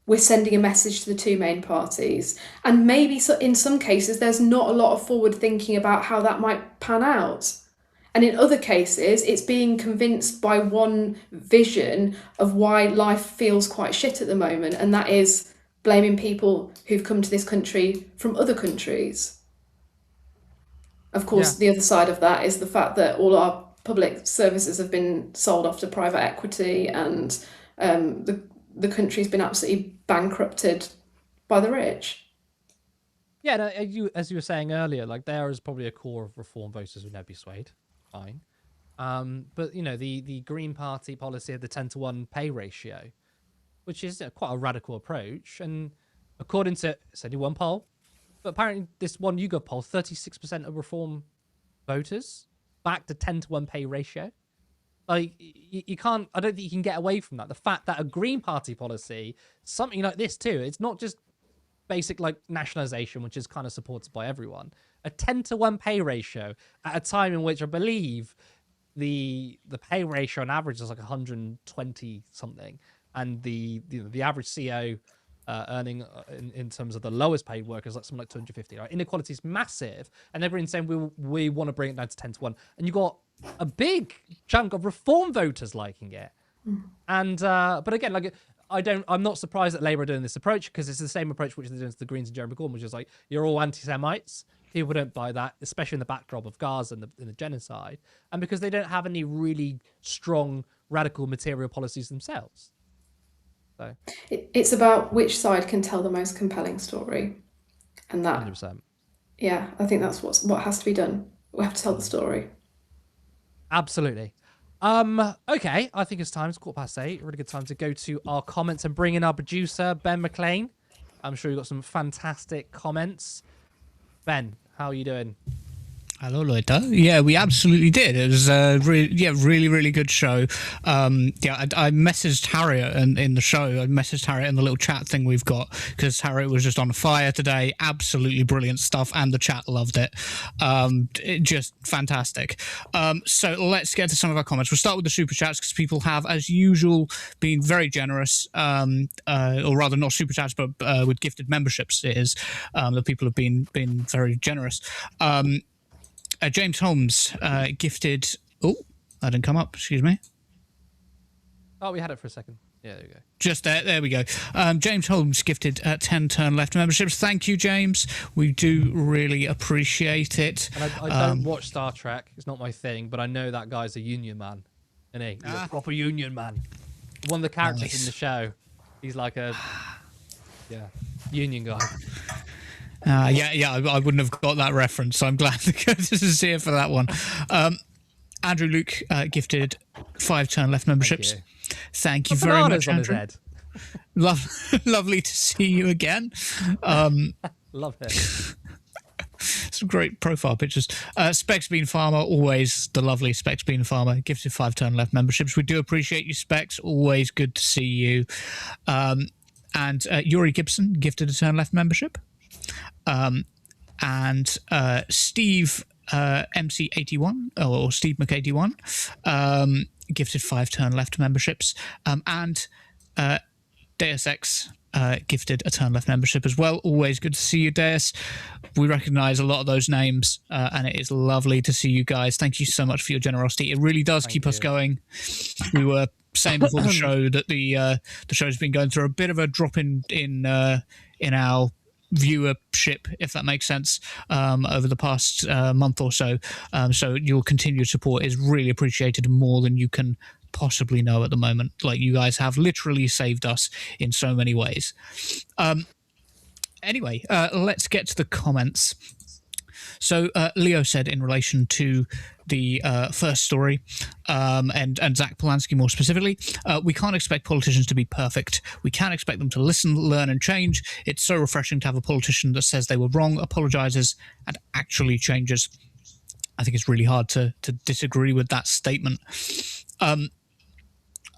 We're sending a message to the two main parties, and maybe so in some cases there's not a lot of forward thinking about how that might pan out. And in other cases, it's being convinced by one vision of why life feels quite shit at the moment, and that is blaming people who've come to this country from other countries. Of course, the other side of that is the fact that all our public services have been sold off to private equity, and the country's been absolutely bankrupted by the rich. Yeah, no, as you were saying earlier, like there is probably a core of reform voters who never be swayed. Fine. But you know, the Green Party policy of the 10-to-1 pay ratio, which is quite a radical approach, and according to it's only one poll, but apparently this one YouGov poll, 36% of reform voters backed a 10-to-1 pay ratio. Like you can't, I don't think you can get away from that. The fact that a Green Party policy, something like this too, it's not just basic like nationalization, which is kind of supported by everyone. A 10-to-1 pay ratio at a time in which I believe the pay ratio on average is like 120 something, and the average CEO earning in terms of the lowest paid workers like something like 250. Right? Inequality is massive, and everyone's saying we want to bring it down to 10-to-1, and you got a big chunk of reform voters liking it. And but again, like I'm not surprised that Labour are doing this approach, because it's the same approach which they're doing to the Greens and Jeremy Corbyn, which is like, you're all anti-Semites. People don't buy that, especially in the backdrop of Gaza and the genocide, and because they don't have any really strong radical material policies themselves. So It's about which side can tell the most compelling story, and that 100%. Yeah, I think that's what has to be done. We have to tell the story. Absolutely. Okay, I think it's time. It's 8:15. Really good time to go to our comments and bring in our producer, Ben McLean. I'm sure you've got some fantastic comments. Ben, how are you doing? Hello, Leute. Yeah, we absolutely did. It was a really good show. I messaged Harriet in the show. I messaged Harriet in the little chat thing we've got, because Harriet was just on fire today. Absolutely brilliant stuff, and the chat loved it. Just fantastic. So let's get to some of our comments. We'll start with the super chats, because people have, as usual, been very generous, or rather not super chats, but with gifted memberships. It is that people have been very generous. James Holmes gifted... Oh, that didn't come up. Excuse me. Oh, we had it for a second. Yeah, there we go. Just there. There we go. James Holmes gifted 10 turn left memberships. Thank you, James. We do really appreciate it. And I don't watch Star Trek. It's not my thing, but I know that guy's a union man. Isn't he? He's a proper union man. One of the characters in the show. He's like a... Yeah, union guy. I wouldn't have got that reference, so I'm glad the Curtis is here for that one. Andrew Luke gifted 5 turn left memberships. Thank you very much, Andrew. Lovely to see you again. Love it. Some great profile pictures. Specs Bean Farmer, always the lovely Specs Bean Farmer, gifted 5 turn left memberships. We do appreciate you, Specs. Always good to see you. And Yuri Gibson gifted a turn left membership. And Steve MC81 or Steve Mc81 gifted 5 turn left memberships, and Deus Ex gifted a turn left membership as well. Always good to see you, Deus. We recognise a lot of those names, and it is lovely to see you guys. Thank you so much for your generosity. It really does keep us going. We were saying before the show that the show's been going through a bit of a drop in our viewership, if that makes sense, over the past month or so. So your continued support is really appreciated, more than you can possibly know at the moment. Like, you guys have literally saved us in so many ways. Anyway, let's get to the comments. So Leo said in relation to the first story, and Zach Polanski more specifically, we can't expect politicians to be perfect. We can expect them to listen, learn, and change. It's so refreshing to have a politician that says they were wrong, apologizes, and actually changes. I think it's really hard to disagree with that statement.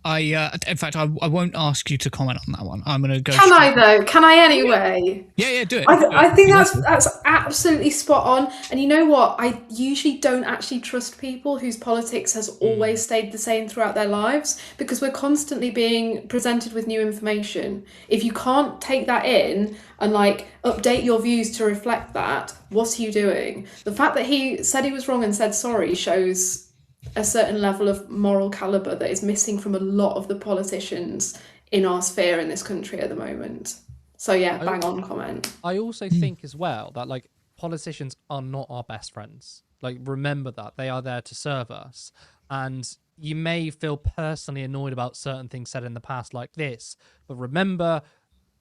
In fact, I won't ask you to comment on that one. I'm going to go. Can I though? Can I anyway? Yeah, do it. I think that's absolutely spot on. And you know what? I usually don't actually trust people whose politics has always stayed the same throughout their lives, because we're constantly being presented with new information. If you can't take that in and like update your views to reflect that, what are you doing? The fact that he said he was wrong and said sorry shows a certain level of moral caliber that is missing from a lot of the politicians in our sphere in this country at the moment. So yeah, bang on comment. I also think as well that like politicians are not our best friends. Like, remember that they are there to serve us, and you may feel personally annoyed about certain things said in the past like this, but remember,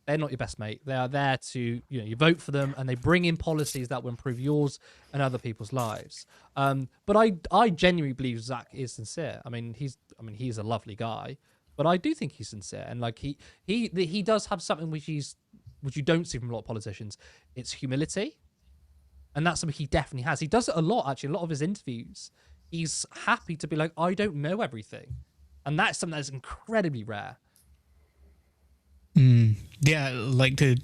they're not your best mate. They are there to, you vote for them, and they bring in policies that will improve yours and other people's lives. But I genuinely believe Zach is sincere. I mean, he's a lovely guy, but I do think he's sincere, and like he does have something which you don't see from a lot of politicians. It's humility, and that's something he definitely has. He does it a lot, actually. A lot of his interviews, he's happy to be like, I don't know everything, and that's something that's incredibly rare. Yeah, like the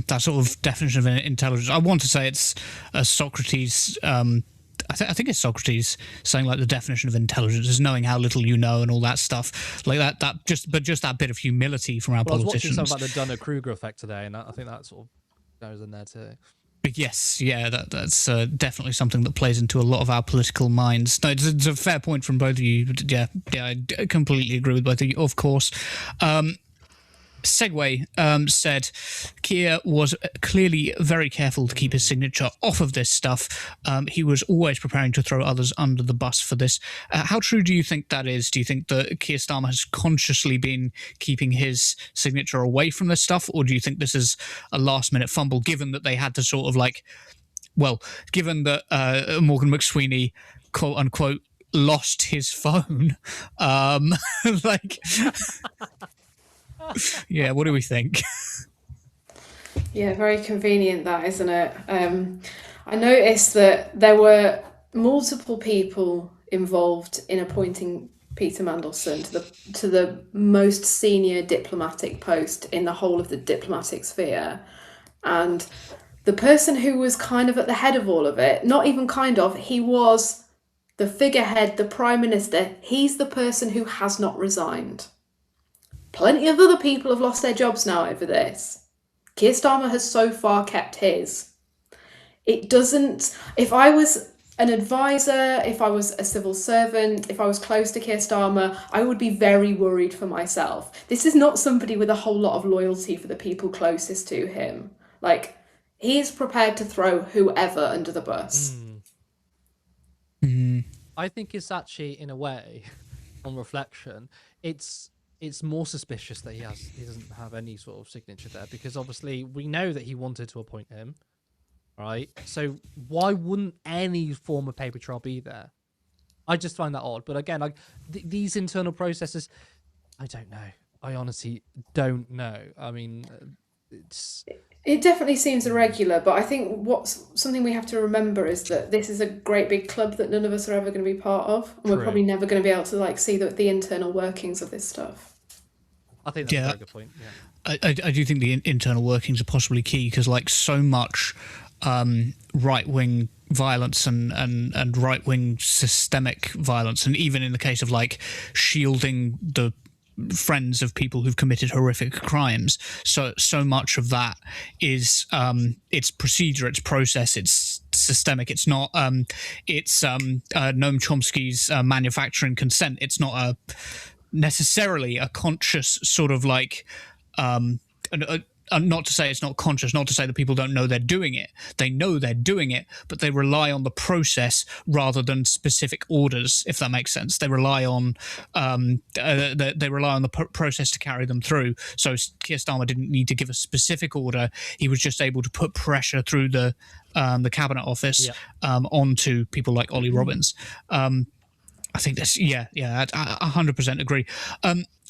that sort of definition of intelligence. I want to say it's Socrates. I think it's Socrates saying like the definition of intelligence is knowing how little you know and all that stuff like that. Just that bit of humility from our politicians. I was watching something about the Dunner-Kruger effect today, and I think that sort of goes in there too. But yes, yeah, that's definitely something that plays into a lot of our political minds. No, it's a fair point from both of you. Yeah, I completely agree with both of you, of course. Segway said Keir was clearly very careful to keep his signature off of this stuff. He was always preparing to throw others under the bus for this. How true do you think that is? Do you think that Keir Starmer has consciously been keeping his signature away from this stuff, or do you think this is a last-minute fumble, given that they had to sort of like, well, given that Morgan McSweeney, quote-unquote, lost his phone, like... Yeah, what do we think? Yeah, very convenient that, isn't it? I noticed that there were multiple people involved in appointing Peter Mandelson to the most senior diplomatic post in the whole of the diplomatic sphere. And the person who was kind of at the head of all of it, not even kind of, he was the figurehead, the Prime Minister. He's the person who has not resigned. Plenty of other people have lost their jobs now over this. Keir Starmer has so far kept his. It doesn't... If I was an advisor, if I was a civil servant, if I was close to Keir Starmer, I would be very worried for myself. This is not somebody with a whole lot of loyalty for the people closest to him. Like, he is prepared to throw whoever under the bus. I think it's actually, in a way, on reflection, it's more suspicious that he doesn't have any sort of signature there, because obviously we know that he wanted to appoint him, right? So why wouldn't any form of paper trail be there? I just find that odd. But again, like these internal processes, I don't know. I honestly don't know. I mean, it definitely seems irregular, but I think something we have to remember is that this is a great big club that none of us are ever going to be part of, and we're probably never going to be able to like see the internal workings of this stuff. I think that's a very good point. Yeah. I do think the internal workings are possibly key, because like so much right-wing violence and right-wing systemic violence, and even in the case of like shielding the friends of people who've committed horrific crimes, so much of that is it's procedure, it's process, it's systemic. It's not Noam Chomsky's manufacturing consent. It's not necessarily a conscious sort of like not to say it's not conscious, not to say that people don't know they're doing it. They know they're doing it, but they rely on the process rather than specific orders, if that makes sense. They rely on the process to carry them through. So Keir Starmer didn't need to give a specific order. He was just able to put pressure through the cabinet office onto people like Olly Robbins. I think that's I 100% agree.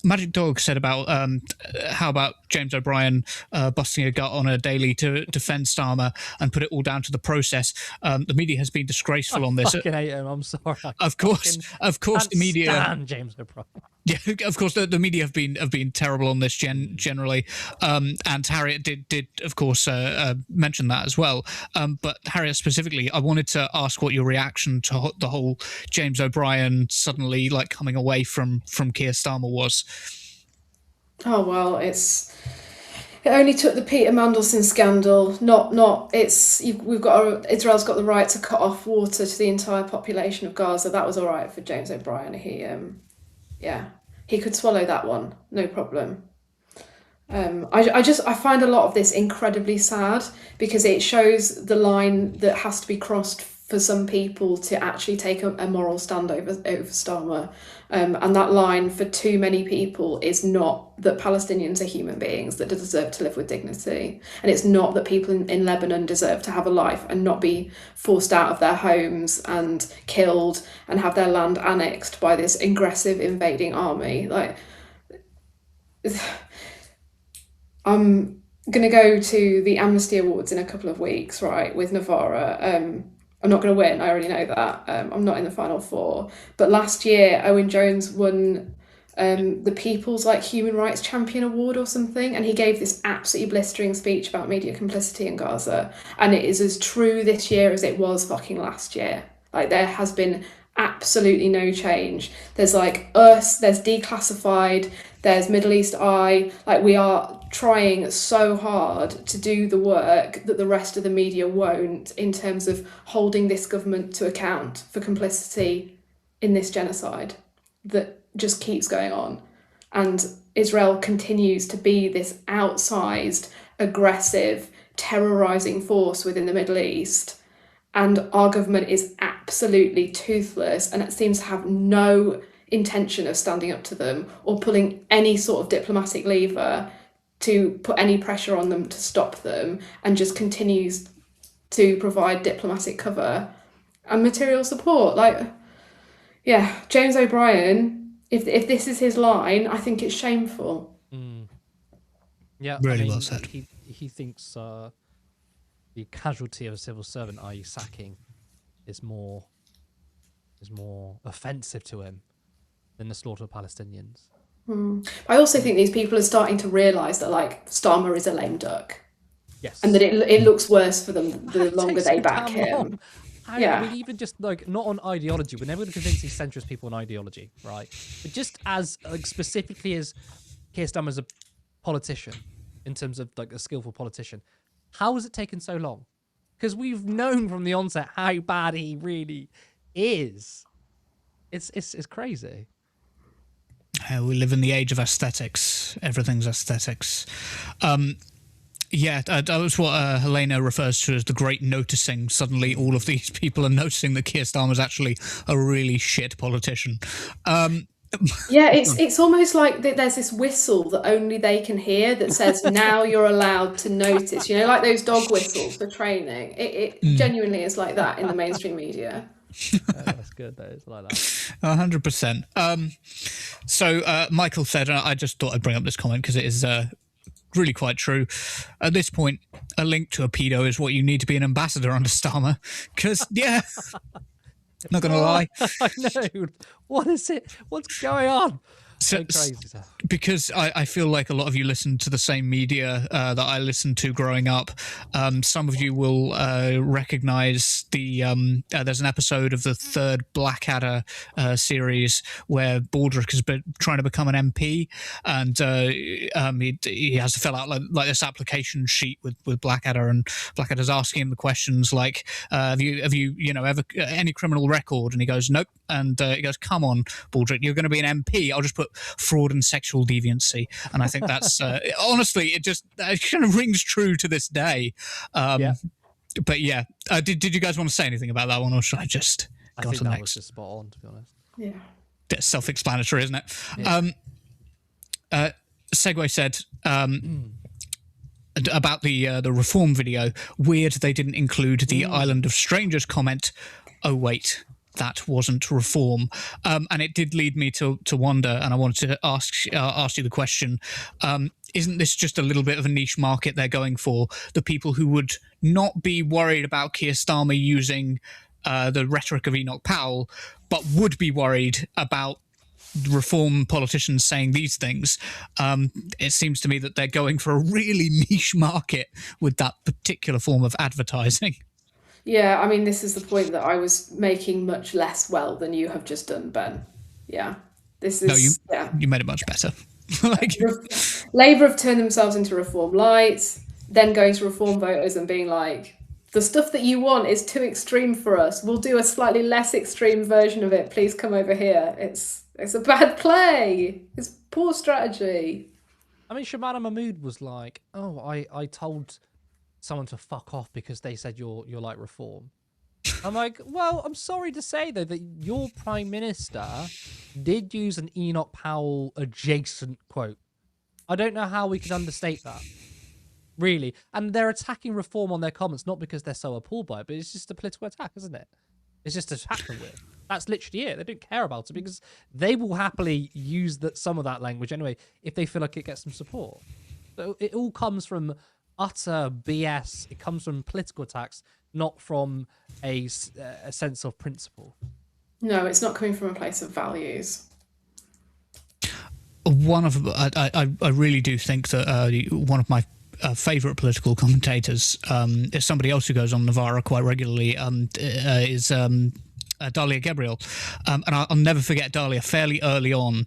Magic Dog said about how about James O'Brien busting a gut on a Daly to defend Starmer and put it all down to the process. The media has been disgraceful on this. I fucking hate him. I'm sorry. Of course, the media. Stand James O'Brien. Yeah, of course, the media have been terrible on this generally, and Harriet did of course mention that as well. But Harriet specifically, I wanted to ask what your reaction to the whole James O'Brien suddenly like coming away from Keir Starmer was. Oh well, it only took the Peter Mandelson scandal. Israel's got the right to cut off water to the entire population of Gaza. That was all right for James O'Brien. He could swallow that one, no problem. I find a lot of this incredibly sad because it shows the line that has to be crossed for some people to actually take a moral stand over Starmer. And that line for too many people is not that Palestinians are human beings that deserve to live with dignity. And it's not that people in Lebanon deserve to have a life and not be forced out of their homes and killed and have their land annexed by this aggressive invading army. Like, I'm going to go to the Amnesty Awards in a couple of weeks, right, with Navarra. I'm not going to win, I already know that. I'm not in the final four. But last year, Owen Jones won the People's Human Rights Champion Award or something, and he gave this absolutely blistering speech about media complicity in Gaza. And it is as true this year as it was fucking last year. Like, there has been absolutely no change. There's Us, there's Declassified, there's Middle East Eye. Like, we are trying so hard to do the work that the rest of the media won't, in terms of holding this government to account for complicity in this genocide that just keeps going on. And Israel continues to be this outsized, aggressive, terrorising force within the Middle East. And our government is absolutely toothless, and it seems to have no intention of standing up to them or pulling any sort of diplomatic lever to put any pressure on them to stop them, and just continues to provide diplomatic cover and material support. James O'Brien, if this is his line, I think it's shameful. Yeah, really well said. He thinks the casualty of a civil servant, i.e. sacking, is more offensive to him than the slaughter of Palestinians. I also think these people are starting to realise that Starmer is a lame duck. Yes. And that it looks worse for them the longer they back him. I mean, even just not on ideology. We're never going to convince these centrist people on ideology, right? But just as specifically as Keir Starmer as a politician, in terms of a skillful politician, how has it taken so long? Because we've known from the onset how bad he really is. It's crazy. We live in the age of aesthetics. Everything's aesthetics. That was what Helena refers to as the great noticing. Suddenly all of these people are noticing that Keir Starmer is actually a really shit politician. It's almost like there's this whistle that only they can hear that says, now you're allowed to notice. Like those dog whistles for training. It genuinely is like that in the mainstream media. That's good, though. It's like that. 100%. So Michael said, and I just thought I'd bring up this comment because it is really quite true. At this point, a link to a pedo is what you need to be an ambassador under Starmer. Because, not going to lie. I know. What is it? What's going on? So crazy stuff. Because I feel like a lot of you listen to the same media that I listened to growing up. Some of you will recognize there's an episode of the third Blackadder series where Baldrick has been trying to become an MP, and he has to fill out like this application sheet with Blackadder, and Blackadder's asking him the questions like, have you ever any criminal record? And he goes, nope. And he goes, come on, Baldrick, you're going to be an MP. I'll just put fraud and sexual deviancy. And I think that's honestly, it kind of rings true to this day. But yeah, did you guys want to say anything about that one, or should I just go on to the next? Was just spot on, to be honest. Yeah. It's self-explanatory, isn't it? Yeah. Segway said about the reform video, weird they didn't include the Island of Strangers comment. Oh wait, that wasn't reform. And it did lead me to wonder, and I wanted to ask you the question, isn't this just a little bit of a niche market they're going for? The people who would not be worried about Keir Starmer using the rhetoric of Enoch Powell, but would be worried about reform politicians saying these things. It seems to me that they're going for a really niche market with that particular form of advertising. Yeah, I mean, this is the point that I was making much less well than you have just done, Ben. Yeah. This is... you made it much better. Labour have turned themselves into reform lights, then going to reform voters and being like, the stuff that you want is too extreme for us. We'll do a slightly less extreme version of it. Please come over here. It's a bad play. It's poor strategy. I mean, Shabana Mahmood was like, oh, I told someone to fuck off because they said you're like reform. I'm like, well, I'm sorry to say, though, that your Prime Minister did use an Enoch Powell adjacent quote. I don't know how we can understate that. Really. And they're attacking reform on their comments, not because they're so appalled by it, but it's just a political attack, isn't it? It's just to attack them with. That's literally it. They don't care about it because they will happily use some of that language anyway if they feel like it gets some support. So it all comes from utter BS. It comes from political attacks, not from a sense of principle. No, it's not coming from a place of values. I really do think that one of my favourite political commentators is somebody else who goes on Navarra quite regularly, is Dalia Gabriel, and I'll never forget Dalia fairly early on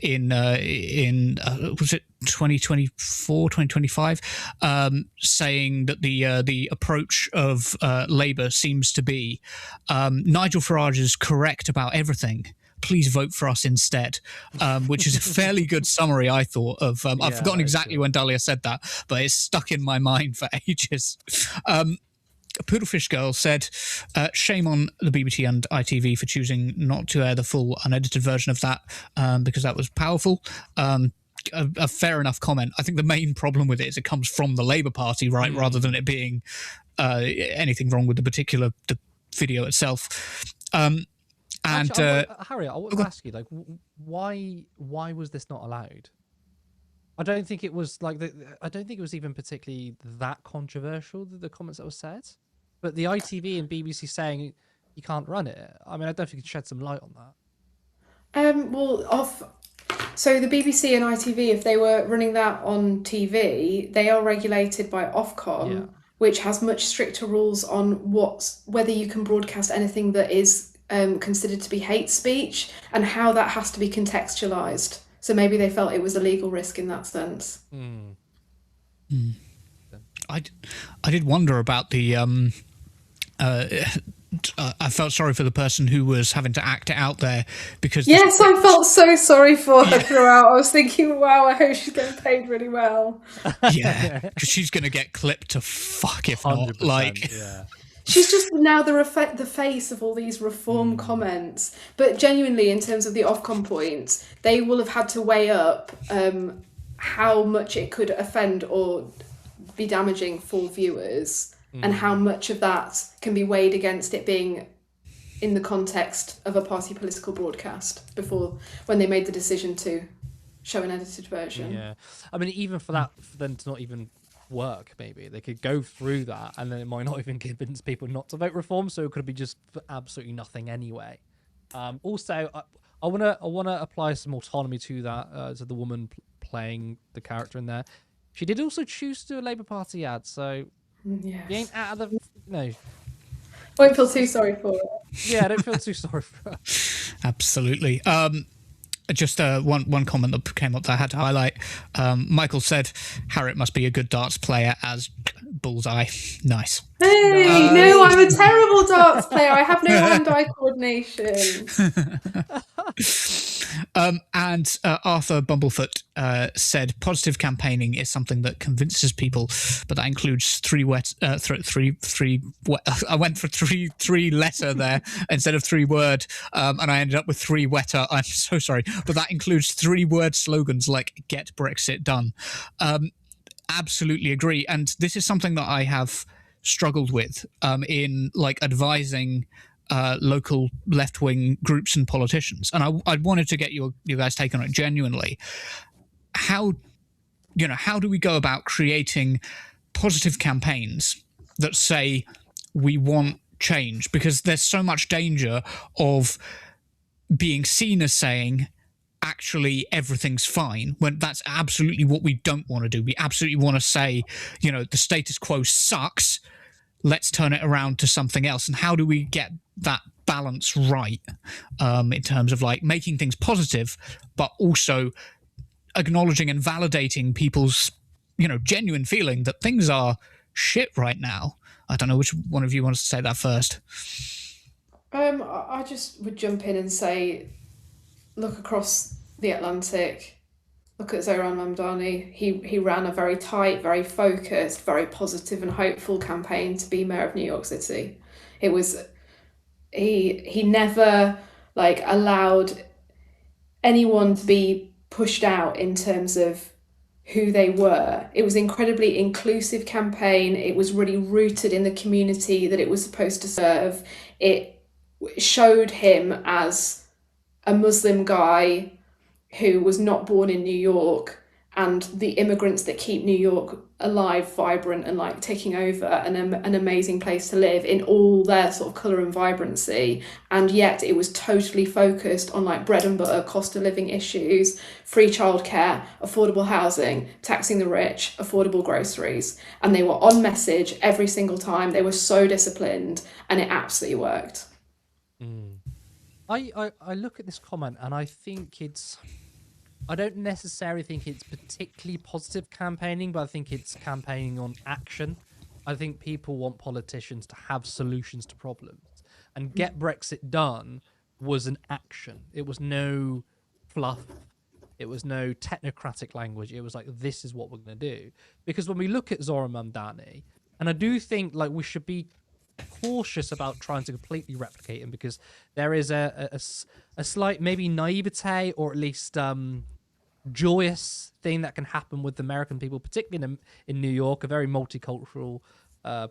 in was it 2024, 2025, saying that the approach of Labour seems to be Nigel Farage is correct about everything. Please vote for us instead, which is a fairly good summary, I thought, of... I've forgotten exactly when Dalia said that, but it's stuck in my mind for ages. Poodlefish Girl said, shame on the BBC and ITV for choosing not to air the full unedited version of that because that was powerful. A fair enough comment. I think the main problem with it is it comes from the Labour Party, right, rather than it being anything wrong with the video itself. Actually, Harriet, I want to ask you, like, why was this not allowed? I don't think it was I don't think it was even particularly that controversial, the comments that were said. But the ITV and BBC saying you can't run it, I mean, I don't think you could shed some light on that. So the BBC and ITV, if they were running that on TV, they are regulated by Ofcom, which has much stricter rules on whether you can broadcast anything that is considered to be hate speech and how that has to be contextualised. So maybe they felt it was a legal risk in that sense. I did wonder about the... I felt sorry for the person who was having to act it out there because... Yes, I felt so sorry for her throughout. I was thinking, wow, I hope she's getting paid really well. Yeah, because she's going to get clipped to fuck if not. Like... Yeah. She's just now the face of all these reform comments. But genuinely, in terms of the Ofcom points, they will have had to weigh up how much it could offend or be damaging for viewers and how much of that can be weighed against it being in the context of a party political broadcast before when they made the decision to show an edited version. Yeah. I mean, even for that, for them to not even work, maybe they could go through that and then it might not even convince people not to vote reform, so it could be just for absolutely nothing anyway. Also, I want to apply some autonomy to that, to the woman playing the character in there. She did also choose to do a Labour Party ad, so you ain't out of the... No. Won't feel too sorry for her. Yeah, I don't feel too sorry for her. Absolutely. Just one comment that came up that I had to highlight. Michael said, Harriet must be a good darts player as Bullseye. Nice. Hey, no, I'm a terrible darts player. I have no hand-eye coordination. And Arthur Bumblefoot said positive campaigning is something that convinces people, but that includes three I went for three letter there instead of 3 word, and I ended up with 3 wetter. I'm so sorry, but that includes 3 word slogans like "Get Brexit Done." Absolutely agree, and this is something that I have struggled with in like advising local left-wing groups and politicians, and I wanted to get your guys' take on it genuinely. How do we go about creating positive campaigns that say we want change? Because there's so much danger of being seen as saying actually everything's fine, when that's absolutely what we don't want to do. We absolutely want to say, the status quo sucks, let's turn it around to something else. And how do we get that balance right in terms of like making things positive, but also acknowledging and validating people's, genuine feeling that things are shit right now? I don't know which one of you wants to say that first. I just would jump in and say, look across the Atlantic. Look at Zoran Mamdani. He ran a very tight, very focused, very positive and hopeful campaign to be mayor of New York City. It was he never allowed anyone to be pushed out in terms of who they were. It was an incredibly inclusive campaign. It was really rooted in the community that it was supposed to serve. It showed him as a Muslim guy who was not born in New York, and the immigrants that keep New York alive, vibrant, and taking over an amazing place to live in all their sort of colour and vibrancy. And yet it was totally focused on bread and butter, cost of living issues, free childcare, affordable housing, taxing the rich, affordable groceries. And they were on message every single time. They were so disciplined, and it absolutely worked. I look at this comment and I think I don't necessarily think it's particularly positive campaigning, but I think it's campaigning on action. I think people want politicians to have solutions to problems. And Get Brexit Done was an action. It was no fluff. It was no technocratic language. It was like, this is what we're going to do. Because when we look at Zoran Mamdani, and I do think we should be cautious about trying to completely replicate him, because there is a slight maybe naivete, or at least joyous thing that can happen with American people, particularly in New York, a very multicultural,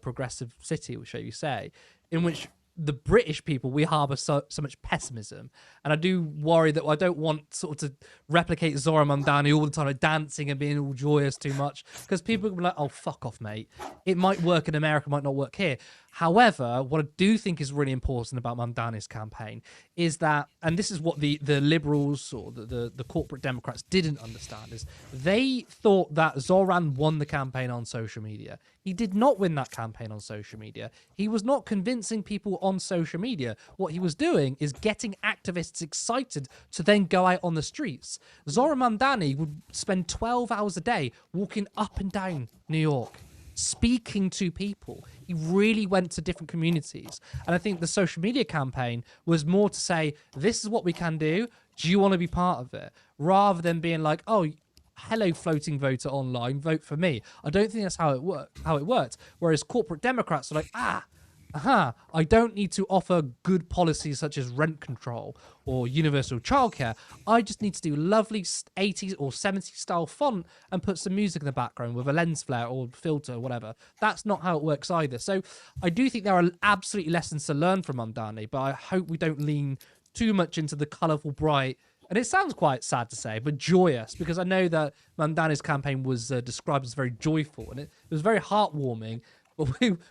progressive city, shall you say, in which the British people, we harbour so much pessimism. And I do worry that I don't want sort of to replicate Zoran Mamdani all the time, dancing and being all joyous too much, because people will be like, oh, fuck off, mate. It might work in America, might not work here. However, what I do think is really important about Mamdani's campaign is that, and this is what the liberals or the corporate Democrats didn't understand, is they thought that Zoran won the campaign on social media. He did not win that campaign on social media. He was not convincing people on social media. What he was doing is getting activists excited to then go out on the streets. Zoran Mamdani would spend 12 hours a day walking up and down New York, speaking to people. He really went to different communities. And I think the social media campaign was more to say, this is what we can do. Do you want to be part of it? Rather than being like, oh, hello, floating voter online, vote for me. I don't think that's how it worked. Whereas corporate Democrats are like, I don't need to offer good policies such as rent control or universal childcare. I just need to do lovely 80s or 70s style font and put some music in the background with a lens flare or filter or whatever. That's not how it works either. So I do think there are absolutely lessons to learn from Mamdani, but I hope we don't lean too much into the colourful, bright, and it sounds quite sad to say, but joyous, because I know that Mamdani's campaign was described as very joyful, and it was very heartwarming. But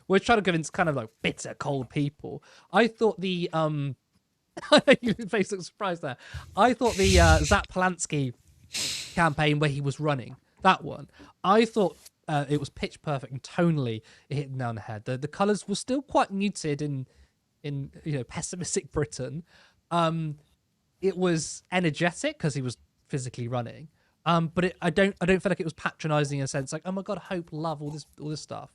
we're trying to convince kind of bitter, cold people. I thought the your face looks surprised there. I thought the Zach Polanski campaign where he was running, that one, I thought it was pitch perfect, and tonally it hit down the head. The colours were still quite muted in pessimistic Britain. It was energetic because he was physically running. But I don't feel like it was patronising in a sense like, oh my god, hope, love, all this stuff.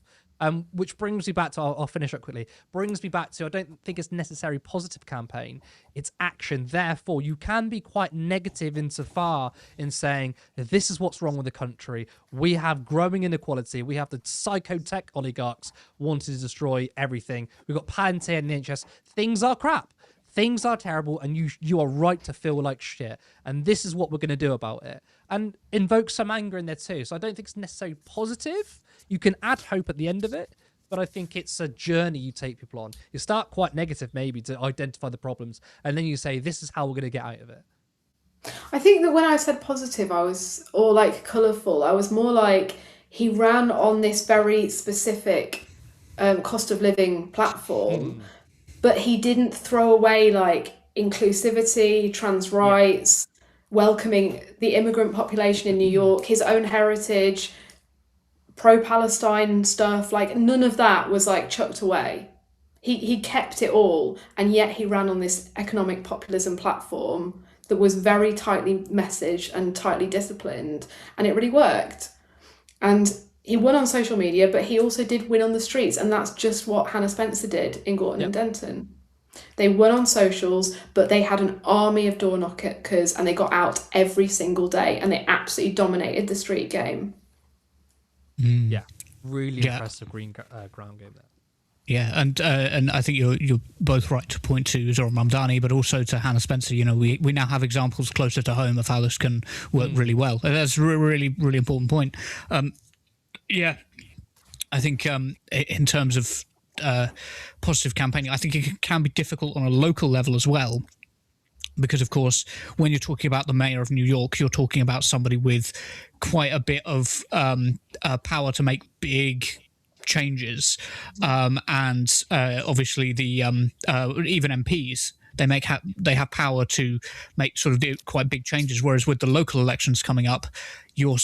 Which brings me back to, I'll finish up quickly, brings me back to, I don't think it's necessarily positive campaign, it's action. Therefore, you can be quite negative insofar in saying, this is what's wrong with the country. We have growing inequality. We have the psychotech oligarchs wanting to destroy everything. We've got Palantir and the NHS. Things are crap. Things are terrible, and you are right to feel like shit. And this is what we're going to do about it. And invoke some anger in there too. So I don't think it's necessarily positive. You can add hope at the end of it, but I think it's a journey you take people on. You start quite negative maybe to identify the problems, and then you say, this is how we're going to get out of it. I think that when I said positive, or like colourful, I was more like, he ran on this very specific cost of living platform, but he didn't throw away like inclusivity, trans rights, welcoming the immigrant population in New York, his own heritage, pro-Palestine stuff. Like, none of that was like chucked away. He kept it all, and yet he ran on this economic populism platform that was very tightly messaged and tightly disciplined, and it really worked. And he won on social media, but he also did win on the streets, and that's just what Hannah Spencer did in Gorton and Denton. They won on socials, but they had an army of door knockers, and they got out every single day, and they absolutely dominated the street game. Yeah, really impressive ground game there. Yeah, and I think you're both right to point to Zohran Mamdani, but also to Hannah Spencer. You know, we now have examples closer to home of how this can work really well. That's a really, really important point. Yeah, I think in terms of positive campaigning, I think it can be difficult on a local level as well. Because, of course, when you're talking about the mayor of New York, you're talking about somebody with quite a bit of power to make big changes, and obviously the even MPs, they have power to make sort of quite big changes. Whereas with the local elections coming up, you're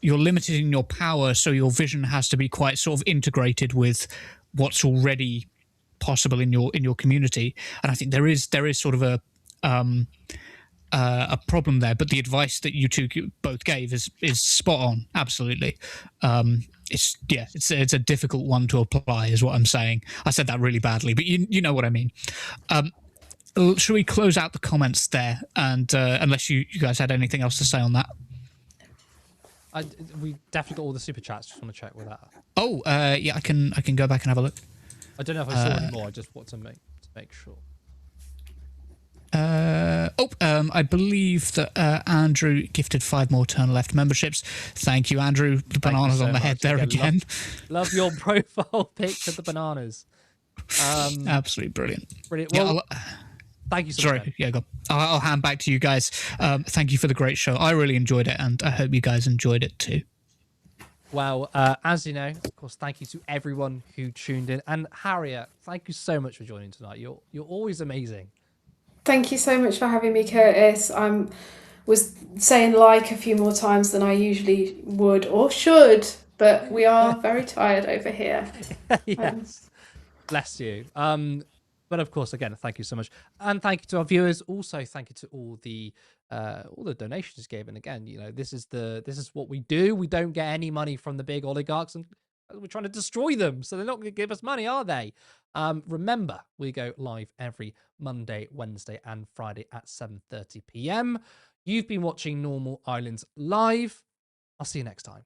limited in your power, so your vision has to be quite sort of integrated with what's already possible in your community. And I think there is sort of a problem there. But the advice that you two both gave is spot on. Absolutely. It's a difficult one to apply, is what I'm saying. I said that really badly, but you know what I mean. Should we close out the comments there? And unless you guys had anything else to say on that. We definitely got all the super chats. Just want to check with that. Oh, yeah, I can go back and have a look. I don't know if I saw any more. I just want to make sure. I believe that Andrew gifted 5 more Turn Left memberships. Thank you, Andrew. The bananas on the head there again. Love your profile pic of the bananas. Absolutely brilliant. Brilliant. Well, thank you so much. Sorry, yeah, go. I'll hand back to you guys. Thank you for the great show. I really enjoyed it, and I hope you guys enjoyed it too. Well, as you know, of course, thank you to everyone who tuned in. And Harriet, thank you so much for joining tonight. You're always amazing. Thank you so much for having me, Curtis. I was saying like a few more times than I usually would or should, but we are very tired over here. Yes. Bless you. But of course, again, thank you so much. And thank you to our viewers. Also, thank you to all the donations given. Again, you know, this is what we do. We don't get any money from the big oligarchs, and we're trying to destroy them. So they're not going to give us money, are they? Remember, we go live every Monday, Wednesday, and Friday at 7:30 p.m. You've been watching Normal Islands Live. I'll see you next time.